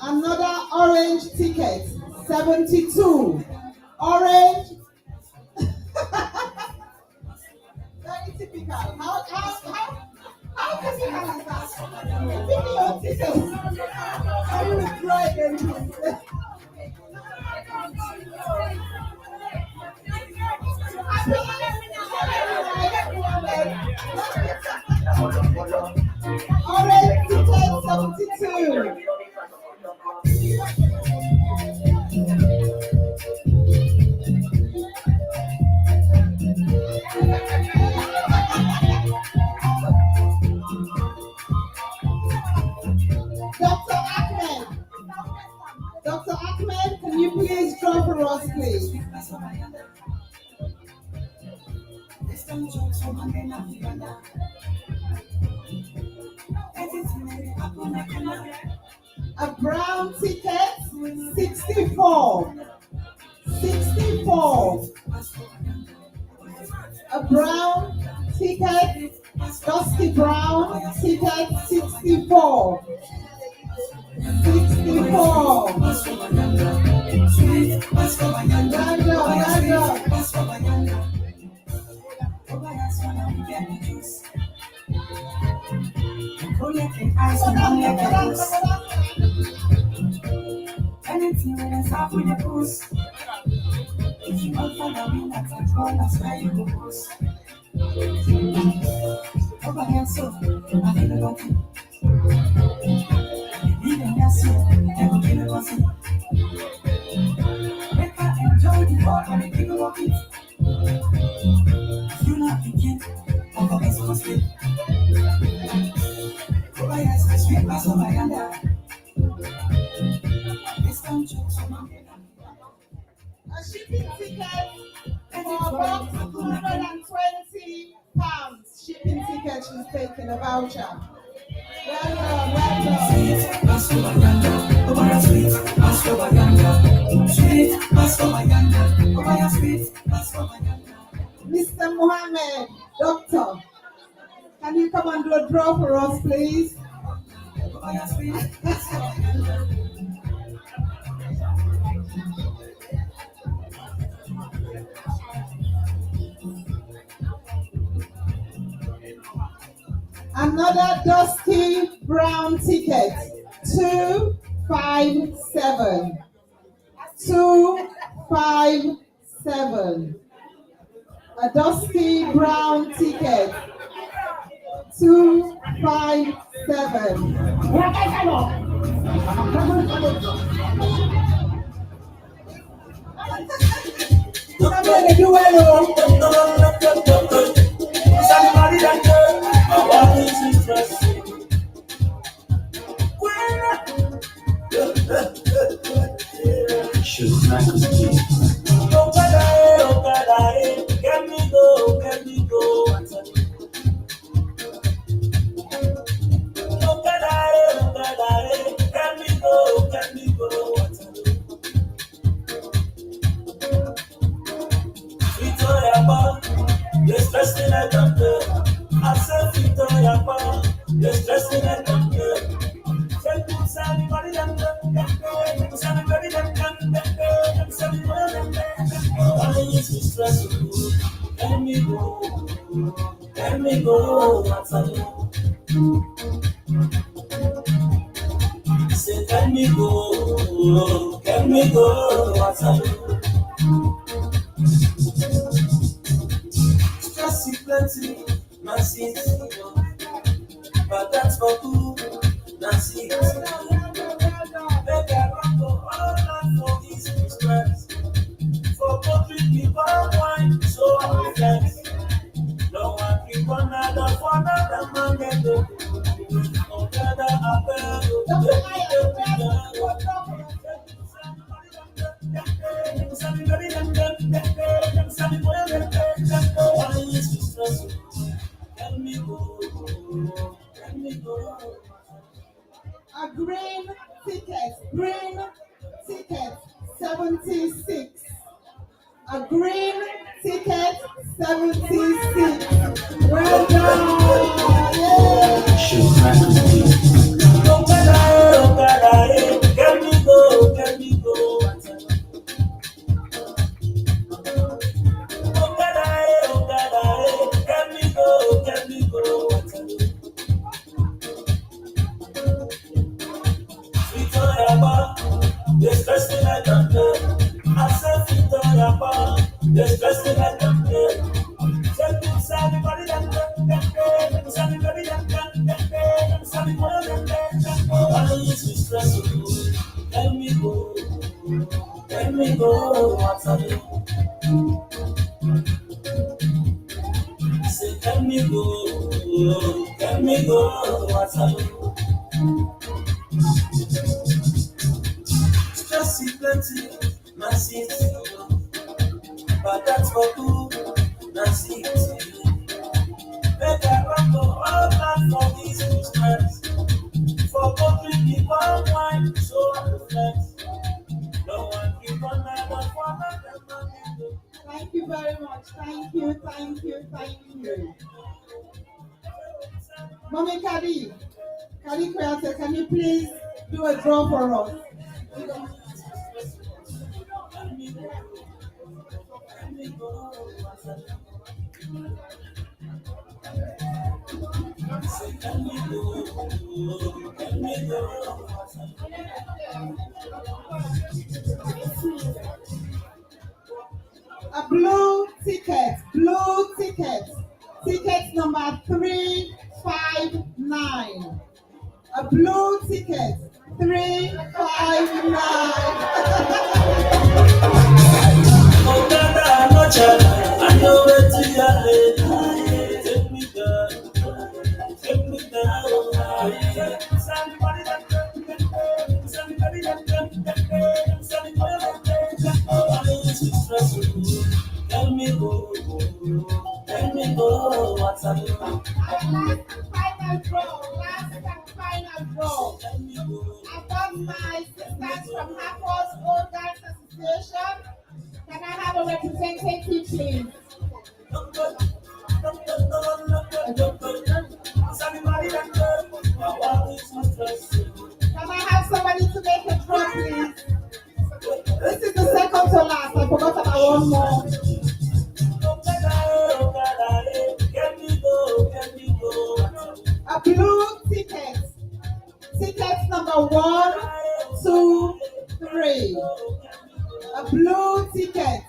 Another orange ticket, 72. Orange. Very typical. How typical is that? Give me your ticket. I will withdraw again. Orange ticket, 72. Dr. Ahmed, can you please draw for us, please? A brown ticket, 64. 64. A brown ticket, dusty brown ticket, 64. 64. Anything when it's up with the puss. If you don't follow me, that's a call, that's where you go puss. Over here, so I feel about it. Even there, so I will feel about it. Make her enjoy the world and the people of it. If you're not thinking of a best husband, over here, so sweet, pass over yonder. A shipping ticket for about £220. Shipping ticket she's taking, a voucher. Well Mr. Mohammed, doctor, can you come and do a draw for us, please? Another dusty brown ticket, 257. 257. A dusty brown ticket, 257. Let me go. go, Waterloo. Say, let me go, Waterloo. Stress is plenty, my city, but that's for who, my city. Make I run for all that for this Christmas. For country people wine, so I reflex. No one keep another for another man get the together A green ticket, 76. A green ticket, 76. Well done! Yay! Get me go, get me go. Get me go. Victoria Bar, they stress me like I'm dead. I said Victoria Bar, they stress me like I'm dead. Tell me, Sammy, body that dead. Sammy, body that dead. Sammy, body that dead. I don't need to stress you. Let me go. Let me go. What's up? Say, let me go. Let me go. What's up? Stress is plenty, my city, but that's for who, my city. Make I run for all that for this Christmas. For country people wine, so I reflect. No one keep on that one for another man. Thank you very much. Thank you. Mommy Kadi Creator, can you please do a draw for us? A blue ticket, ticket number 359. A blue ticket, 359. I know where to get. Take me down. Let me go, what's up? Last and final draw. I've got my sisters from Harper's Old Guys Association. Can I have a representative, please? Can I have somebody to make a draw, please? This is the second to last. I forgot about one more. A blue ticket. Ticket number 1, 2, 3. A blue ticket.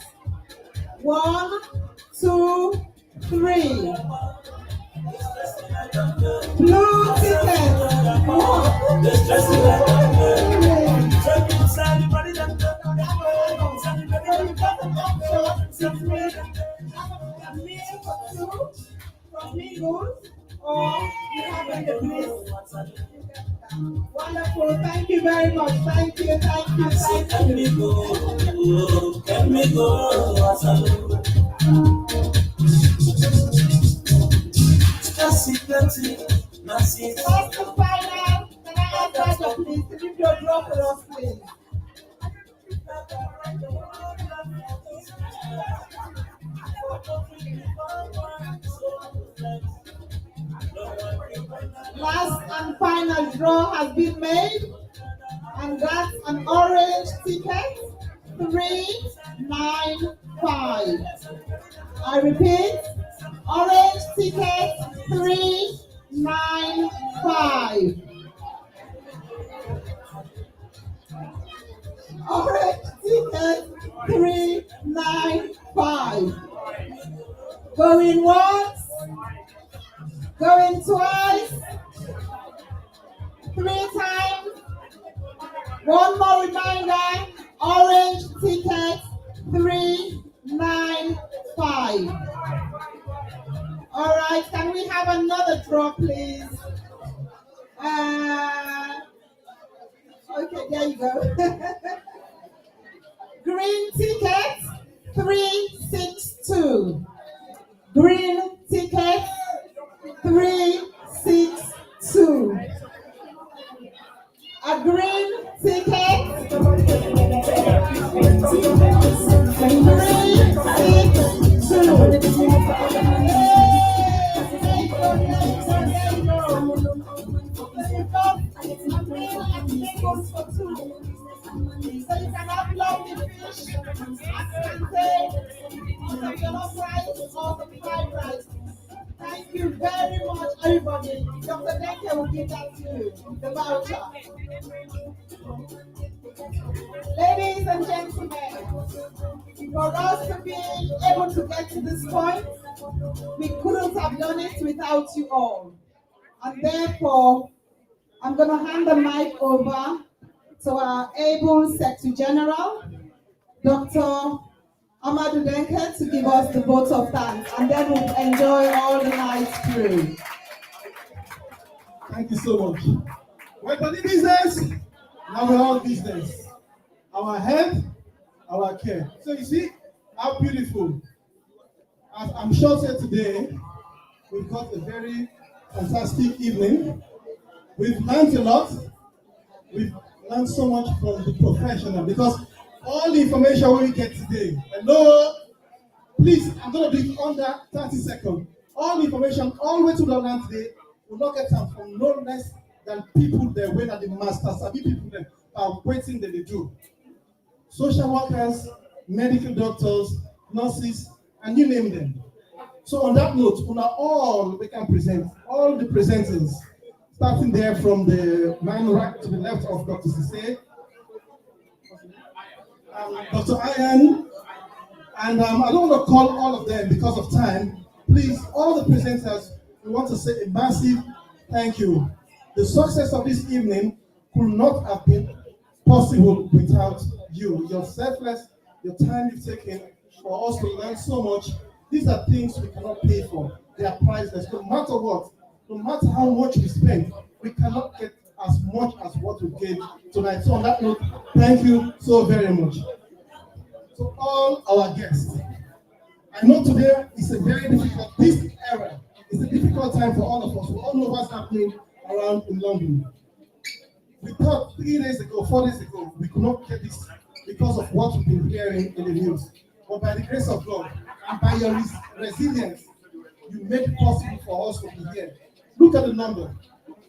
1, 2, 3. Blue ticket. Or you have in the place. Wonderful. Thank you very much. Thank you. Let me go. Last and final. Can I ask Roger, please, to give your draw for us, please? Last and final draw has been made, and that's an orange ticket, 395. I repeat, orange ticket, 395. Orange ticket 395. Going once, going twice, 3 times. One more reminder, orange ticket 395. All right, can we have another draw, please? Okay, there you go. Green ticket 362. Green ticket 362. A green ticket 362. So you can have lovely fish, or the fried rice. Thank you very much, everybody. Dr. Denke will give that to you, the voucher. Ladies and gentlemen, for us to be able to get to this point, we couldn't have done it without you all. And therefore, I'm going to hand the mic over to our able Secretary General, Dr. Amadou Denke, to give us the vote of thanks, and then we'll enjoy all the night through. Thank you so much. We're body business, now we're all business. Our health, our care. So you see how beautiful. As I'm sure said today, we've got a very fantastic evening. We've learned a lot. We've learned so much from the professional, because all the information we get today, hello, please, I'm going to be under 30 seconds. All the information, all the way to the land today, will not get them from no less than people there, when at the master, sabi people there are waiting that they do. Social workers, medical doctors, nurses, and you name them. So on that note, all we can present, all the presenters, starting there from the man right to the left of Dr. Sise, Dr. Ayan, and I don't want to call all of them because of time. Please, all the presenters, we want to say a massive thank you. The success of this evening could not have been possible without you. Your selfless, your time you've taken for us to learn so much. These are things we cannot pay for. They are priceless. No matter what, no matter how much we spend, we cannot get as much as what we gave tonight. So on that note, thank you so very much. To all our guests, I know today is a very difficult, this era is a difficult time for all of us. We all know what's happening around in London. We thought 3 days ago, 4 days ago, we could not get this because of what we've been hearing in the news. But by the grace of God and by your resilience, you made it possible for us to be here. Look at the number.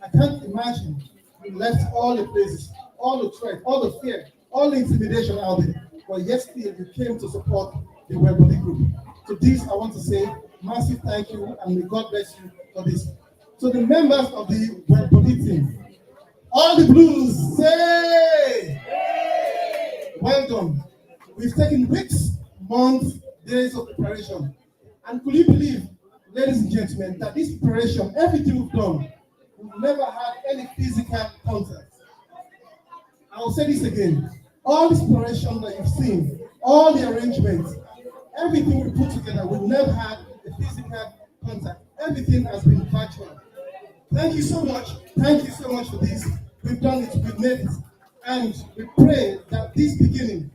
I can't imagine you left all the places, all the threat, all the fear, all the intimidation out there. But yet still you came to support the Wellbody Group. To this, I want to say massive thank you, and may God bless you for this. So the members of the Wellbody team, all the blues, say, well done. We've taken weeks, months, days of preparation. And could you believe, ladies and gentlemen, that this preparation, everything we've done, we've never had any physical contact. I will say this again. All this preparation that you've seen, all the arrangements, everything we put together, we've never had a physical contact. Everything has been virtual. Thank you so much. Thank you so much for this. We've done it, we've made it. And we pray that this beginning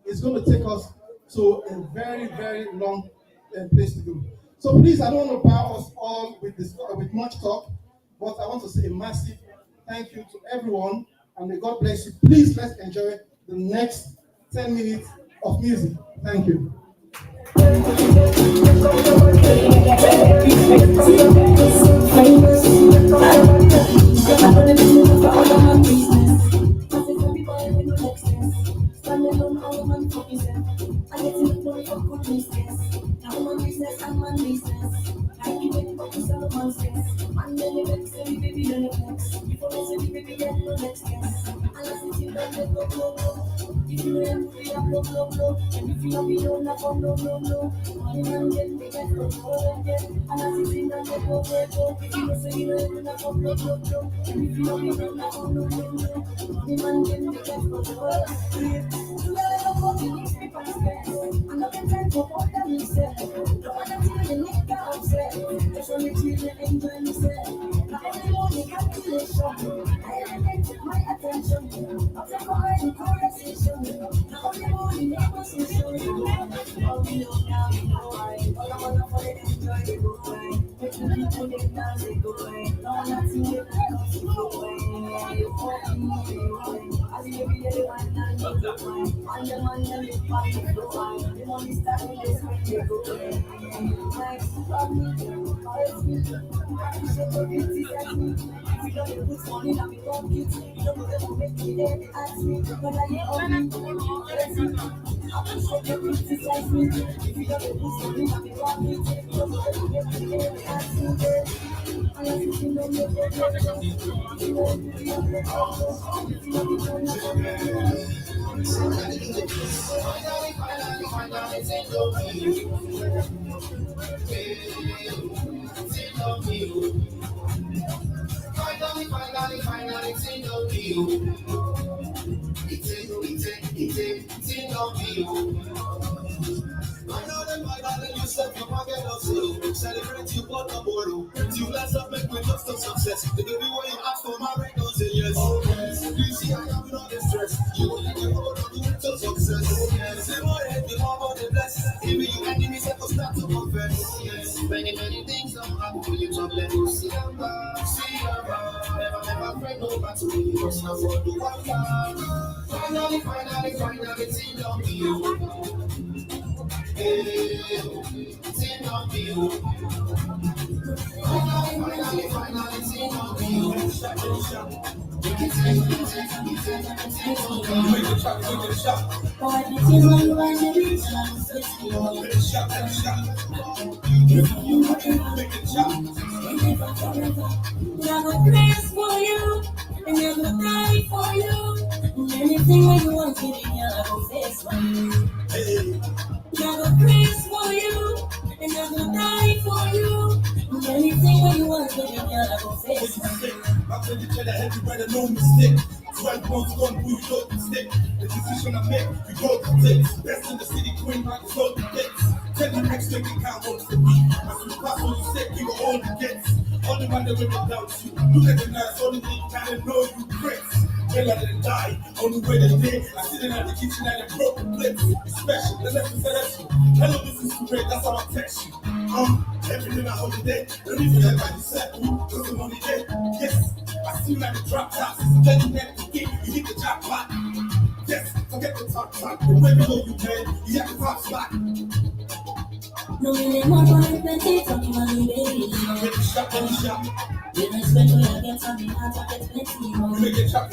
is going to take us to a very, very long place to go. So please, I don't want to bow us all with much talk, but I want to say a massive thank you to everyone, and may God bless you. Please, let's enjoy the next 10 minutes of music. Thank you. I'm on business. And then you make say baby no next. Before I say baby get no next yes. And I see you don't let go. If you ain't free up blow. And if you don't be known I come no. Money man get me get go again. And I see you don't let go. If you don't say you don't I come blow. And if you don't be known I come no. Money man get me get go again. You gotta go for the next people spend. I'm not content for all that you said. Don't wanna feel the neck down. Just wanna chill and enjoy myself. Now every morning calculation, I elevate my attention. I'll take my conversation. Now every morning negotiation. All we know now we know why. All I wanna for it enjoy the go away. Make the people get down they go away. No one has to get down to go away. You want me away. I see every day one night you go away. And the man them you find you go away. The money start with this when you go away. Nice, love me, always me. Appreciate the beauty that's me. If you don't put money in my pocket, you don't ever make me there to ask me. But I get on me, yes me. Appreciate the beauty that's me. If you don't put money in my pocket, you don't ever make me there to ask me. I love you, you know me, if you want to be on the top, if you don't be on the Finally, sing of you. Sing of you. I know them finally you set your pocket of soul. Celebrate you for the borrow. You less up make with just of success. The baby when you ask for my ring, don't say yes. Oh yes. You see I am not the stress. You will let your hold on to it to success. Oh yes. Say more head, the more about the bless. Even you enemies have to start to confess. Oh yes. Many things I'm happy for you to let you see them back. See them back. Never afraid no battle. You just not for the one time. Finally, sing of you. Hey, sing of you. Finally, sing of you. Shut. Make it sing of you. Make it shot. Boy, this is what you want to reach out. Make it shot. Make it shot. Forever. I go praise for you, and I go die for you. Anything that you want to be, I go face for you. I go praise for you, and I go die for you. Anything that you want to be, I go face for you. I tell you that heavy brother, no mistake. 12 months gone, we don't mistake. The decision I make, we go to take. Best in the city, queen, man, it's all the gates. Tell the next week, we can't hold the beat. As we pass on the step, we go all the gates. All the man that will doubt you. Look at the nice, all the thing, kind of know you great. Better than die, on the way to day. I sit in at the kitchen and I broke the plates. It's special, the lesson says you. Hello, this is great, that's how I text you. Everything I hold today. The reason everybody said, cause I'm on the day. Yes, I see you like the drop tops. Then you get the game, you hit the jackpot. Yes, forget the top spot. The way we go, you play, you have the top spot. No, we ain't more than plenty, talking money, baby. Make it shot. When I spend when I get something, I get plenty more. Make it shot.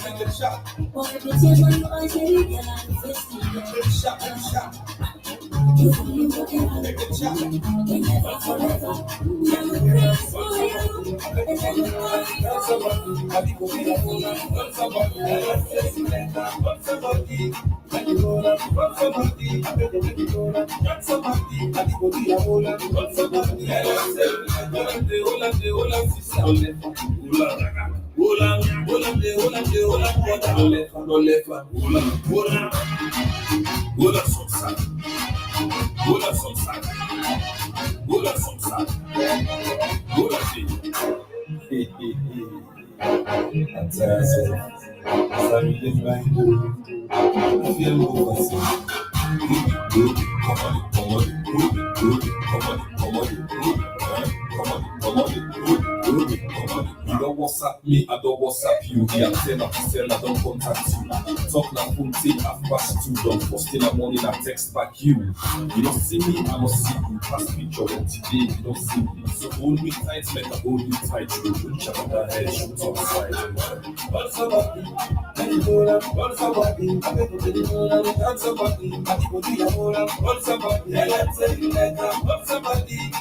Boy, if you change when you always say you get like a face. Make it shot. You feel you looking Make it shot. And never forever. I'm a praise for you, and then you go You don't WhatsApp me, I don't WhatsApp you. The antenna to sell, I don't contact you. Talk na phone take, I've passed too long. First in the morning, I text back you. You don't see me, I don't see you. Pass picture of today, you don't see me. So hold me tight, make I hold you tight. Shoot each other head, shoot on side. What's somebody? What's somebody? What's somebody?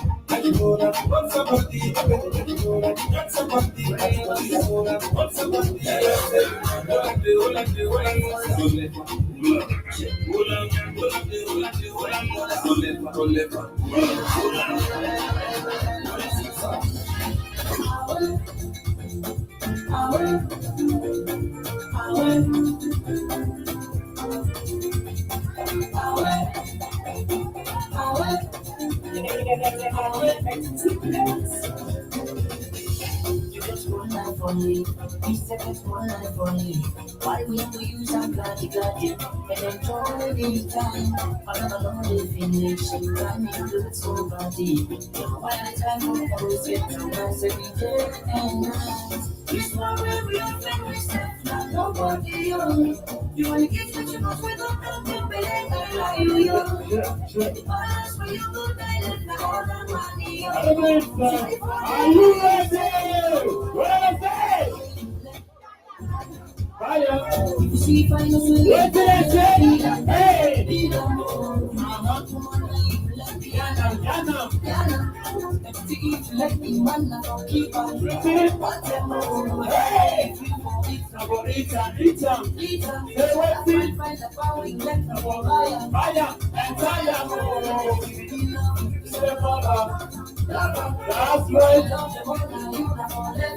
You just one life for me. These seconds, one life for me. Why we use I'm glad you got it. And enjoy the time. I never know the finish. And time you do it so body. Why the time will always get too nice every day and night. It's why we are very step. Not nobody young. You want to get what you want without nothing. But I like you young. The balance for you good night. And the all the money young. Are you ready? Ready? Fire! What did I say? Hey! That's right.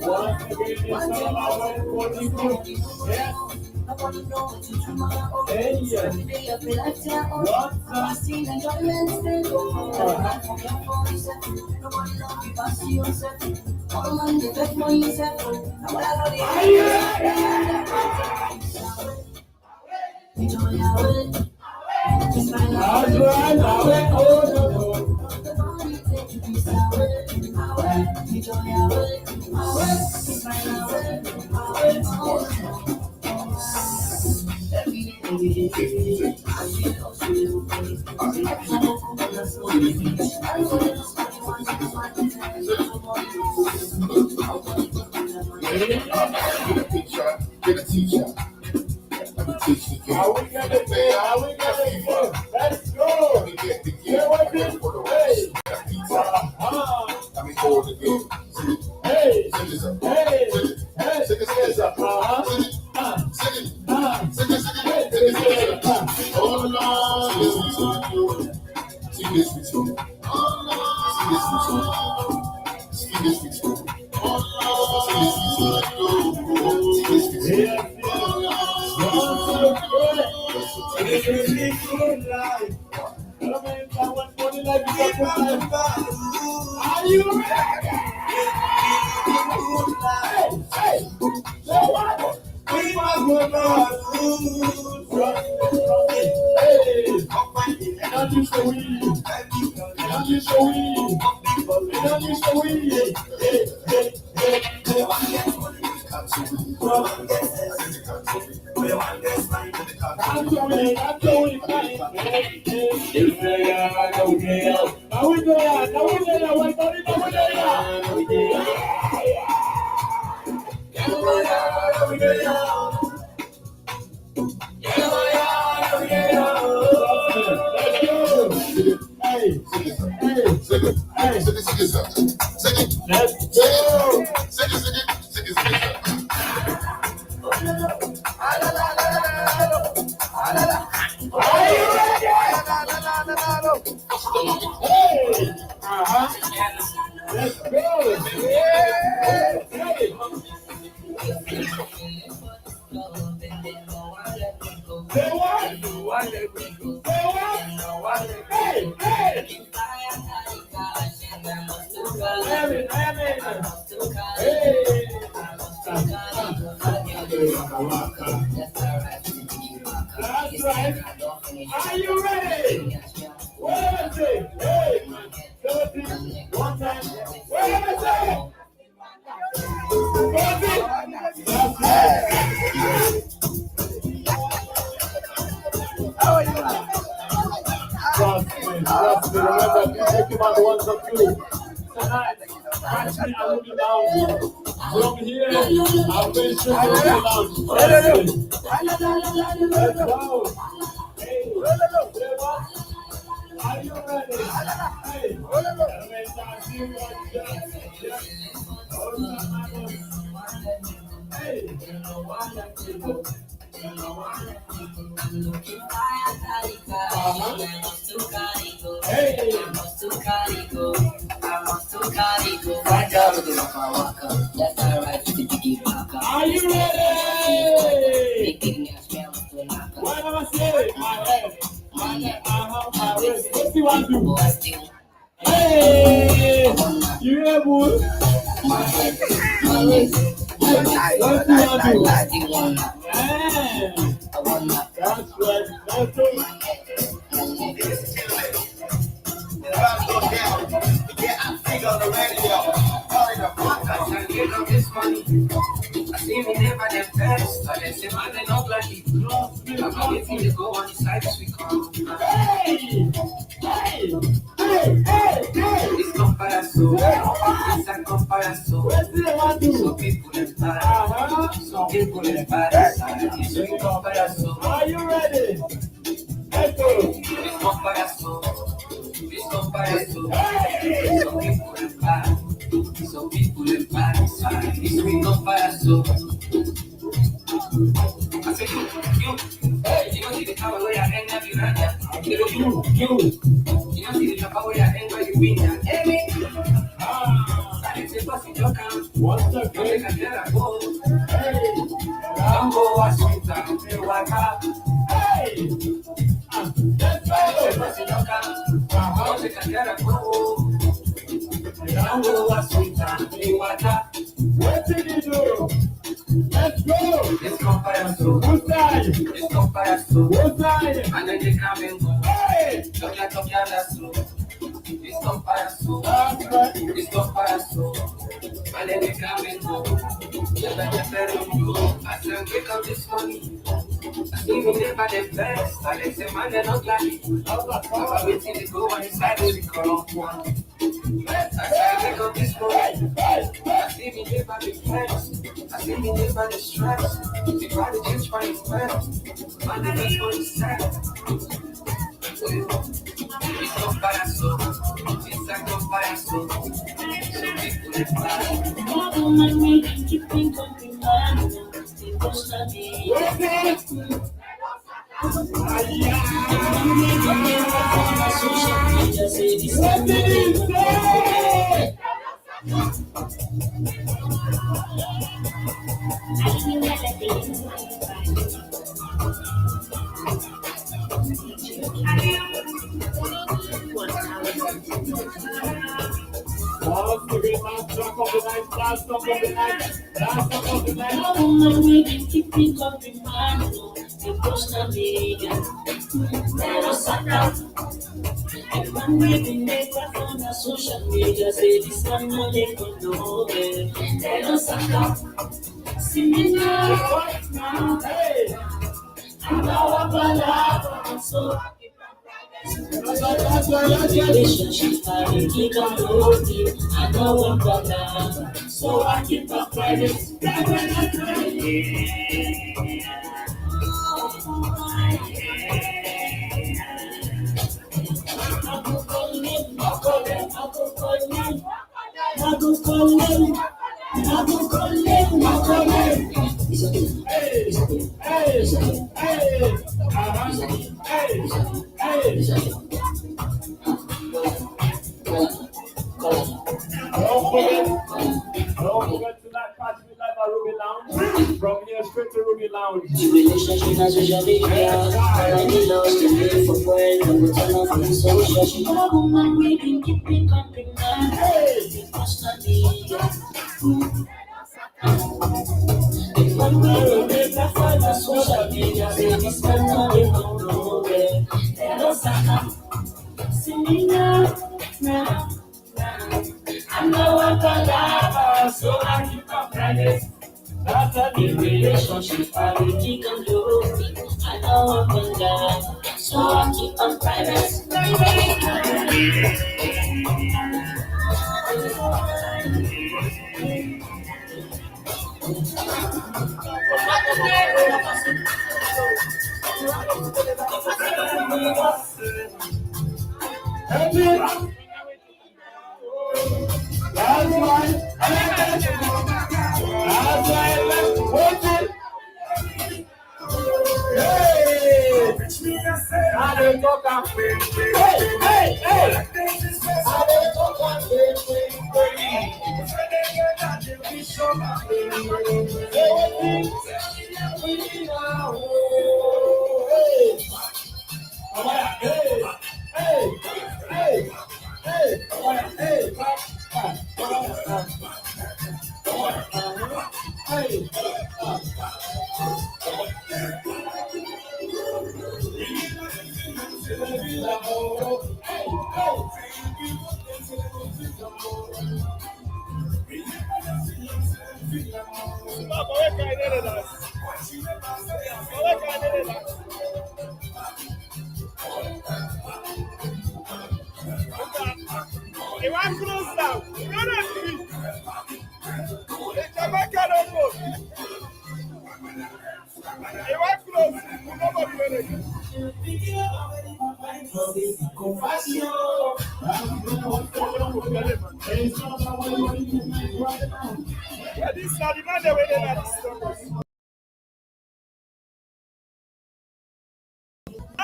Once again, it's all about what you do. Yes. Hey, yes. What's Get a teacher. How we gonna do? Let's go! Hey, what this? Hey! Let me hold it again. Hey! Sing this up. Hey! Hey! Sing it up. Sing it. Oh Lord, see this with you. See this with you. See this with you. Oh Lord, see this with you. Are you ready? Hey! So what? We must go now. Hey! Not use the weed. Not use the weed. Not use the weed. Hey! Let's go! Say what? Hey! That's right. Are you ready? Where is it? Hey! 30. One time. Where is it? 40. That's right. How are you? Trust me. Remember, take him out the ones that do. Tonight, actually, I will be down. From here, I'll be sure to be down. Let's go. Hey, say what? Are you Are you ready? What am I saying? My head, my waist. What do you want to do? Hey, you hear me? My head, my waist. What do you want to do? That's right. That's Yeah, I think on the radio. Calling the podcast and get on this money. I see me never them best, but they say man they not like it. I'm waiting to go on the side as we come. It's comparison, it's a comparison. Some people in bad, some people in bad side. It's a comparison. Are you ready? Let's go. It's comparison, it's comparison. Some people in bad. Some people in bad side. It's a comparison. I say you don't see the power where I end up, you run ya. You don't see the power where I end where you win ya. Hey, I say what's in your camp? What's the case? I can't go. Don't go watch me down. Hey, what up? Hey, let's go. What's in your camp? Don't take a care of go. Don't go watch me down. Hey, what up? What did you do? Let's go. It's comparison. Who's side? It's comparison. Who's side? And then they come and go. Hey, Talk ya, that's slow. It's comparison. that's right. It's comparison. And then they come and go. I said, wake up this morning. I see me never the best. And they say, man, they're not like it. I'm waiting to go on the side of the corrupt. I said, wake up this morning. I see me never the best. I see me never the stress. The body just find its best. Man, they're just on the side. It's comparison. It's a comparison. So people in bad. Last song of the night. And we been make on the social media, say this one no they could know it. They don't suck up. See me now, hey. I know I'm gonna so relationship I keep on loading. I know I'm gonna so I keep on private. Don't forget tonight, catch me live at Ruby Lounge. From here straight to Ruby Lounge. The relationship has usually been I need lost to live for friends and we turn off the social. She got a woman we been keeping company. Hey, constantly. The one we will make a find on social media. Say this man not even nowhere. They don't suck. See me now, now. I know I'm gonna so I keep up private. That's a new relationship, I will keep on looking. I know I'm gonna so I keep on private.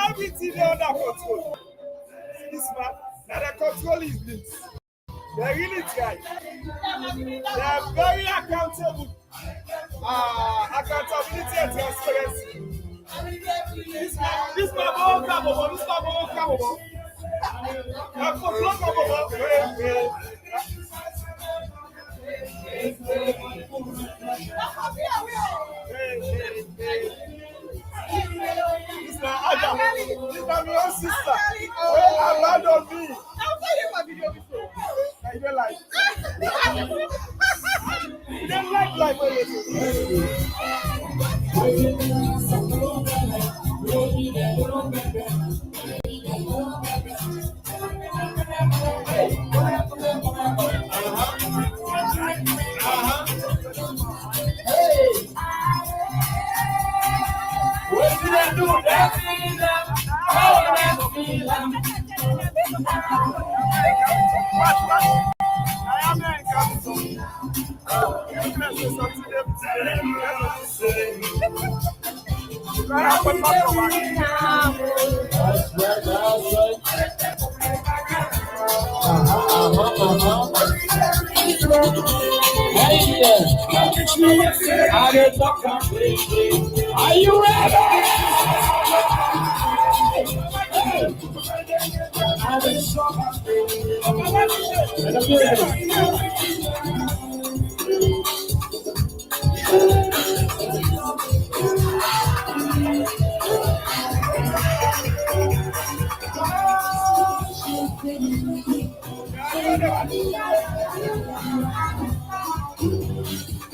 Everything they under control. This man, now the control is this. They really try. They are very accountable. Accountability and transparency. This man won't come over. This man won't come over. I'm for block over. This man Adam. This man my own sister. Abandon me. I'll tell you my video before. I don't like. You don't like what you What did I do? That Are you ready?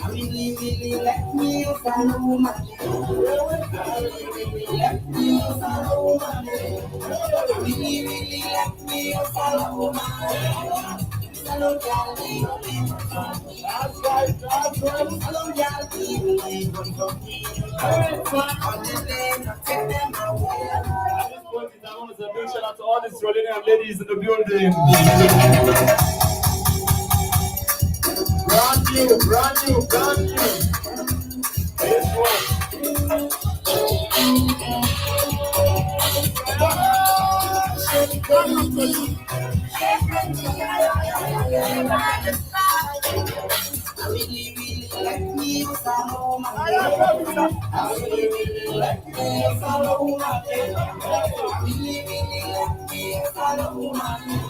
Really let me follow my really let me follow my really let me follow my hello, Daddy. That's right. Hello, Daddy. I want to say a big shout out to all these Jolene ladies in the building. Brand new. This one. Really let me follow my really let me follow my really let me follow my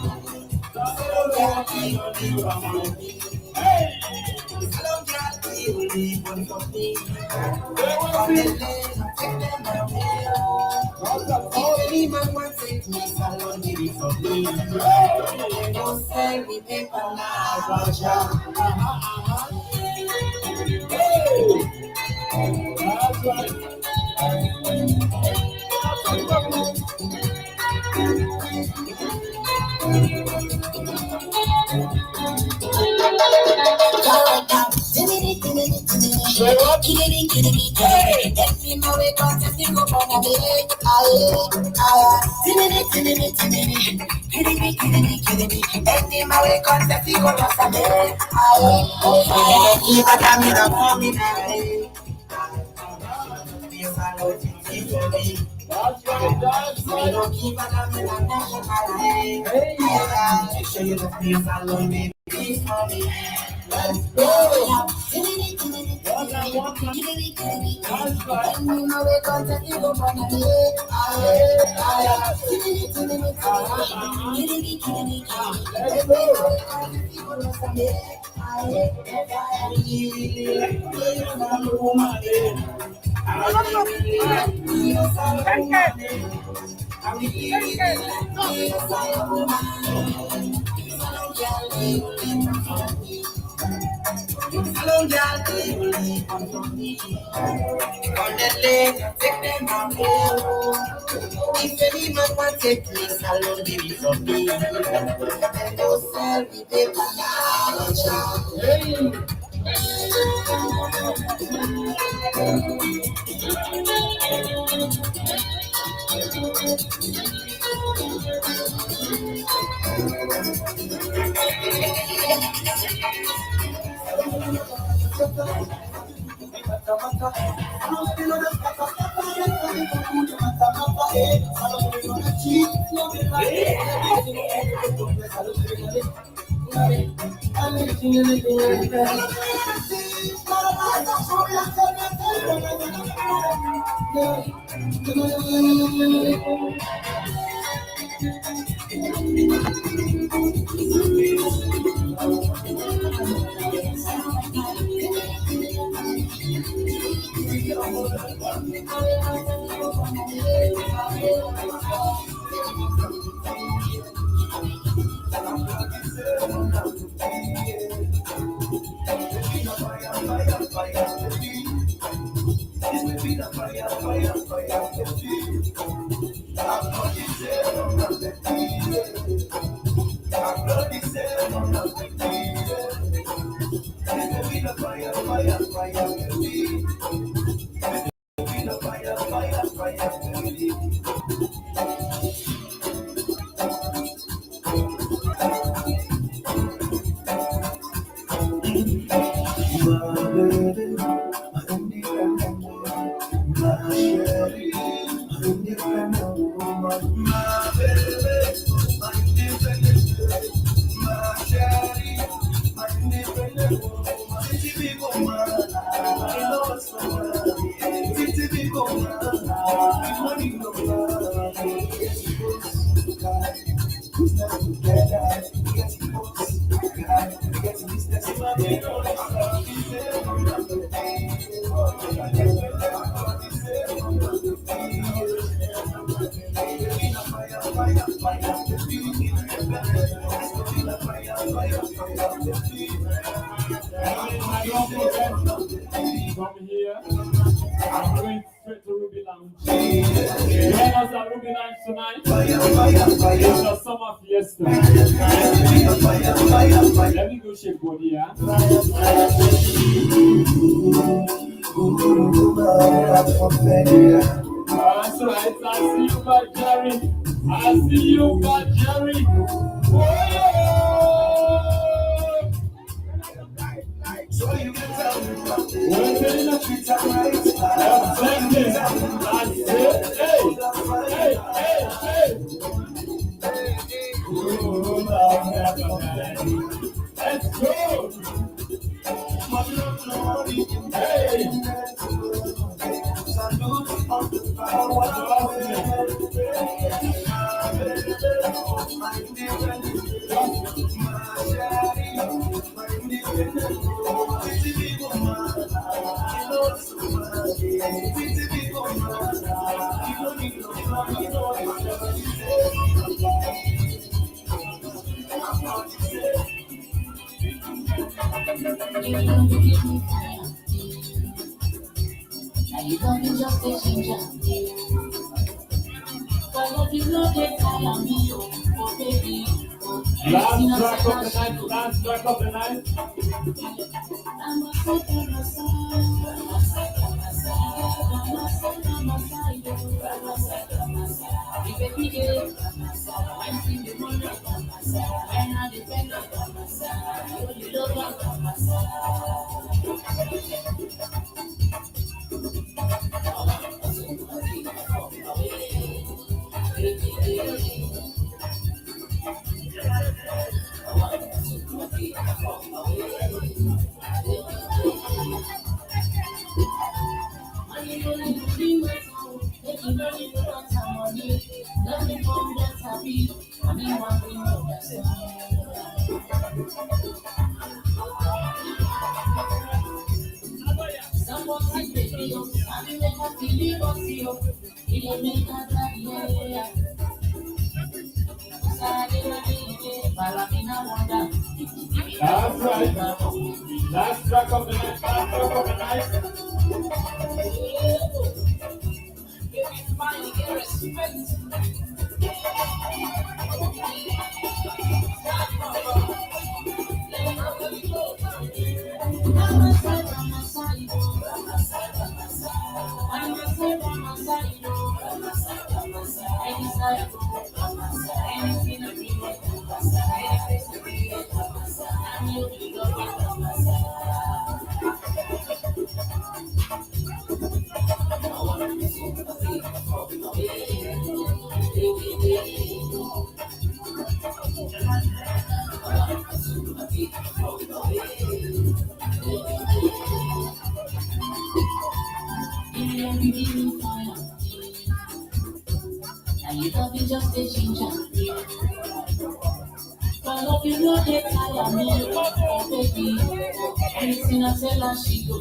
Say what? see my way contesting go for me. Aye, tinini. Any my way contesting go for me. Aye, keep a coming up for me now. Yes, I love you, keep for me. That's right. Don't keep a coming up now. Make sure you love me, yes, I love me, please for me. Let's go. Hello, y'all. On the lake, take them out there. If any man want to take me, salon, baby, from me. And they'll sell me the From here, I'm going straight to Ruby Lounge. Join us at Ruby Lounge tonight. It's a summer fiesta. Let me go shake body, yeah? That's right, I see you back, Jerry. I see you back, Jerry. Whoa! So you can tell me when the treats are right. That's it. Hey. Let's go. Hey. You don't need just a ginger. But if you know they tire me, oh baby. Last track of the night. That's right. Last track of the night. Last track of the night. Just a ginger. But hope you know they tire me, oh baby. Anything I tell her, she go.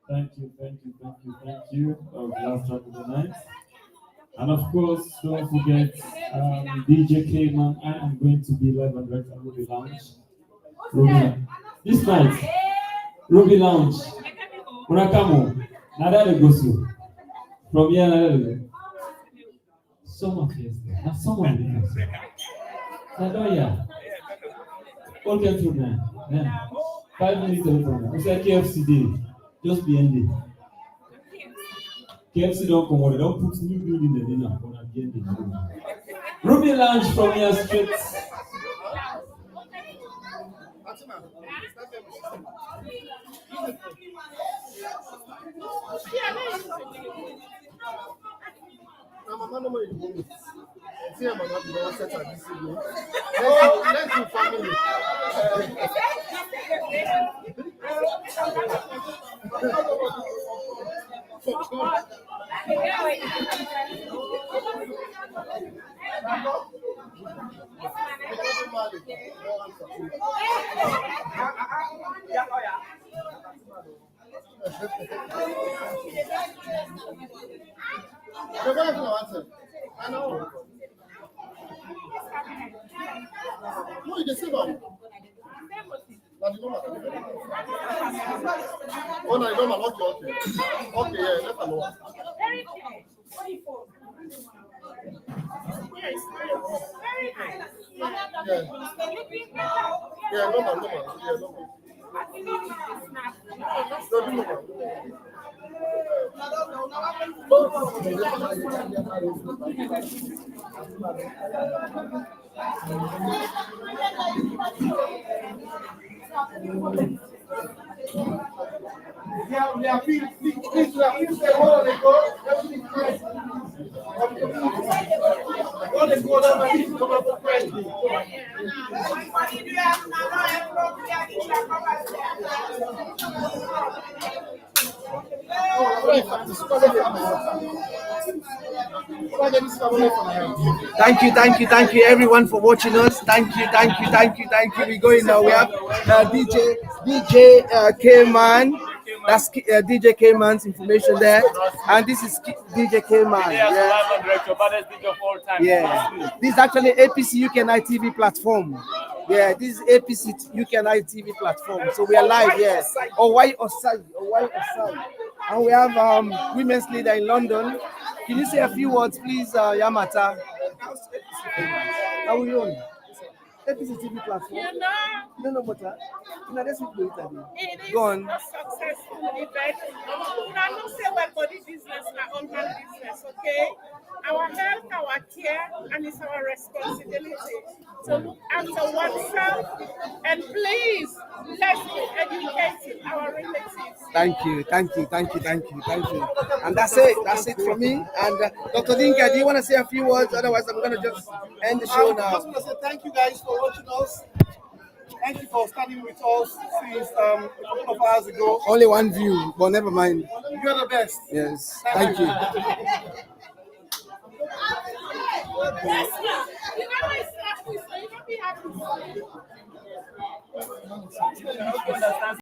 Thank you. That was the last track of the night. And of course, don't forget DJ Cayman. I am going to be live and direct at Ruby Lounge. This night, Ruby Lounge. Murakamo. Nada go so. From here, nada summer fiesta. Now summer fiesta. Sadoya. All get through now. Yeah. 5 minutes away from now. It's like KFC day. Just be ending. KFC don't come on, they don't put new building in the dinner, but at the end Ruby Lounge from your street. Let's do family. I know. No, you just about. Oh, no, I don't know. Okay. Okay, yeah, let's alone. Yeah, normal. Yeah, normal. Thank you, everyone, for watching us. Thank you. We're going now. We have DJ K-Man. That's DJ K-Man's information there. And this is DJ K-Man. Yeah. This is actually APC UKNI TV platform. Yeah, this is APC UKNI TV platform. So we are live, yes. Why Osai. And we have women's leader in London. Can you say a few words, please, Yamata? How are you on? APC TV platform. No, but that's what we It go is on. a successful event. We are not say well body business, na online business, okay? Our health, our care, and it's our responsibility to look after oneself. And please, let's be educating our relatives. Thank you. And that's it from me. And Dr. Dinka, do you want to say a few words? Otherwise, I'm going to just end the show now. I just want to say thank you guys for watching us. Thank you for standing with us since a couple of hours ago. Only one view, but never mind. You're the best. Yes. Thank you. Yes, ma'am. You know my stuff, so you don't be happy.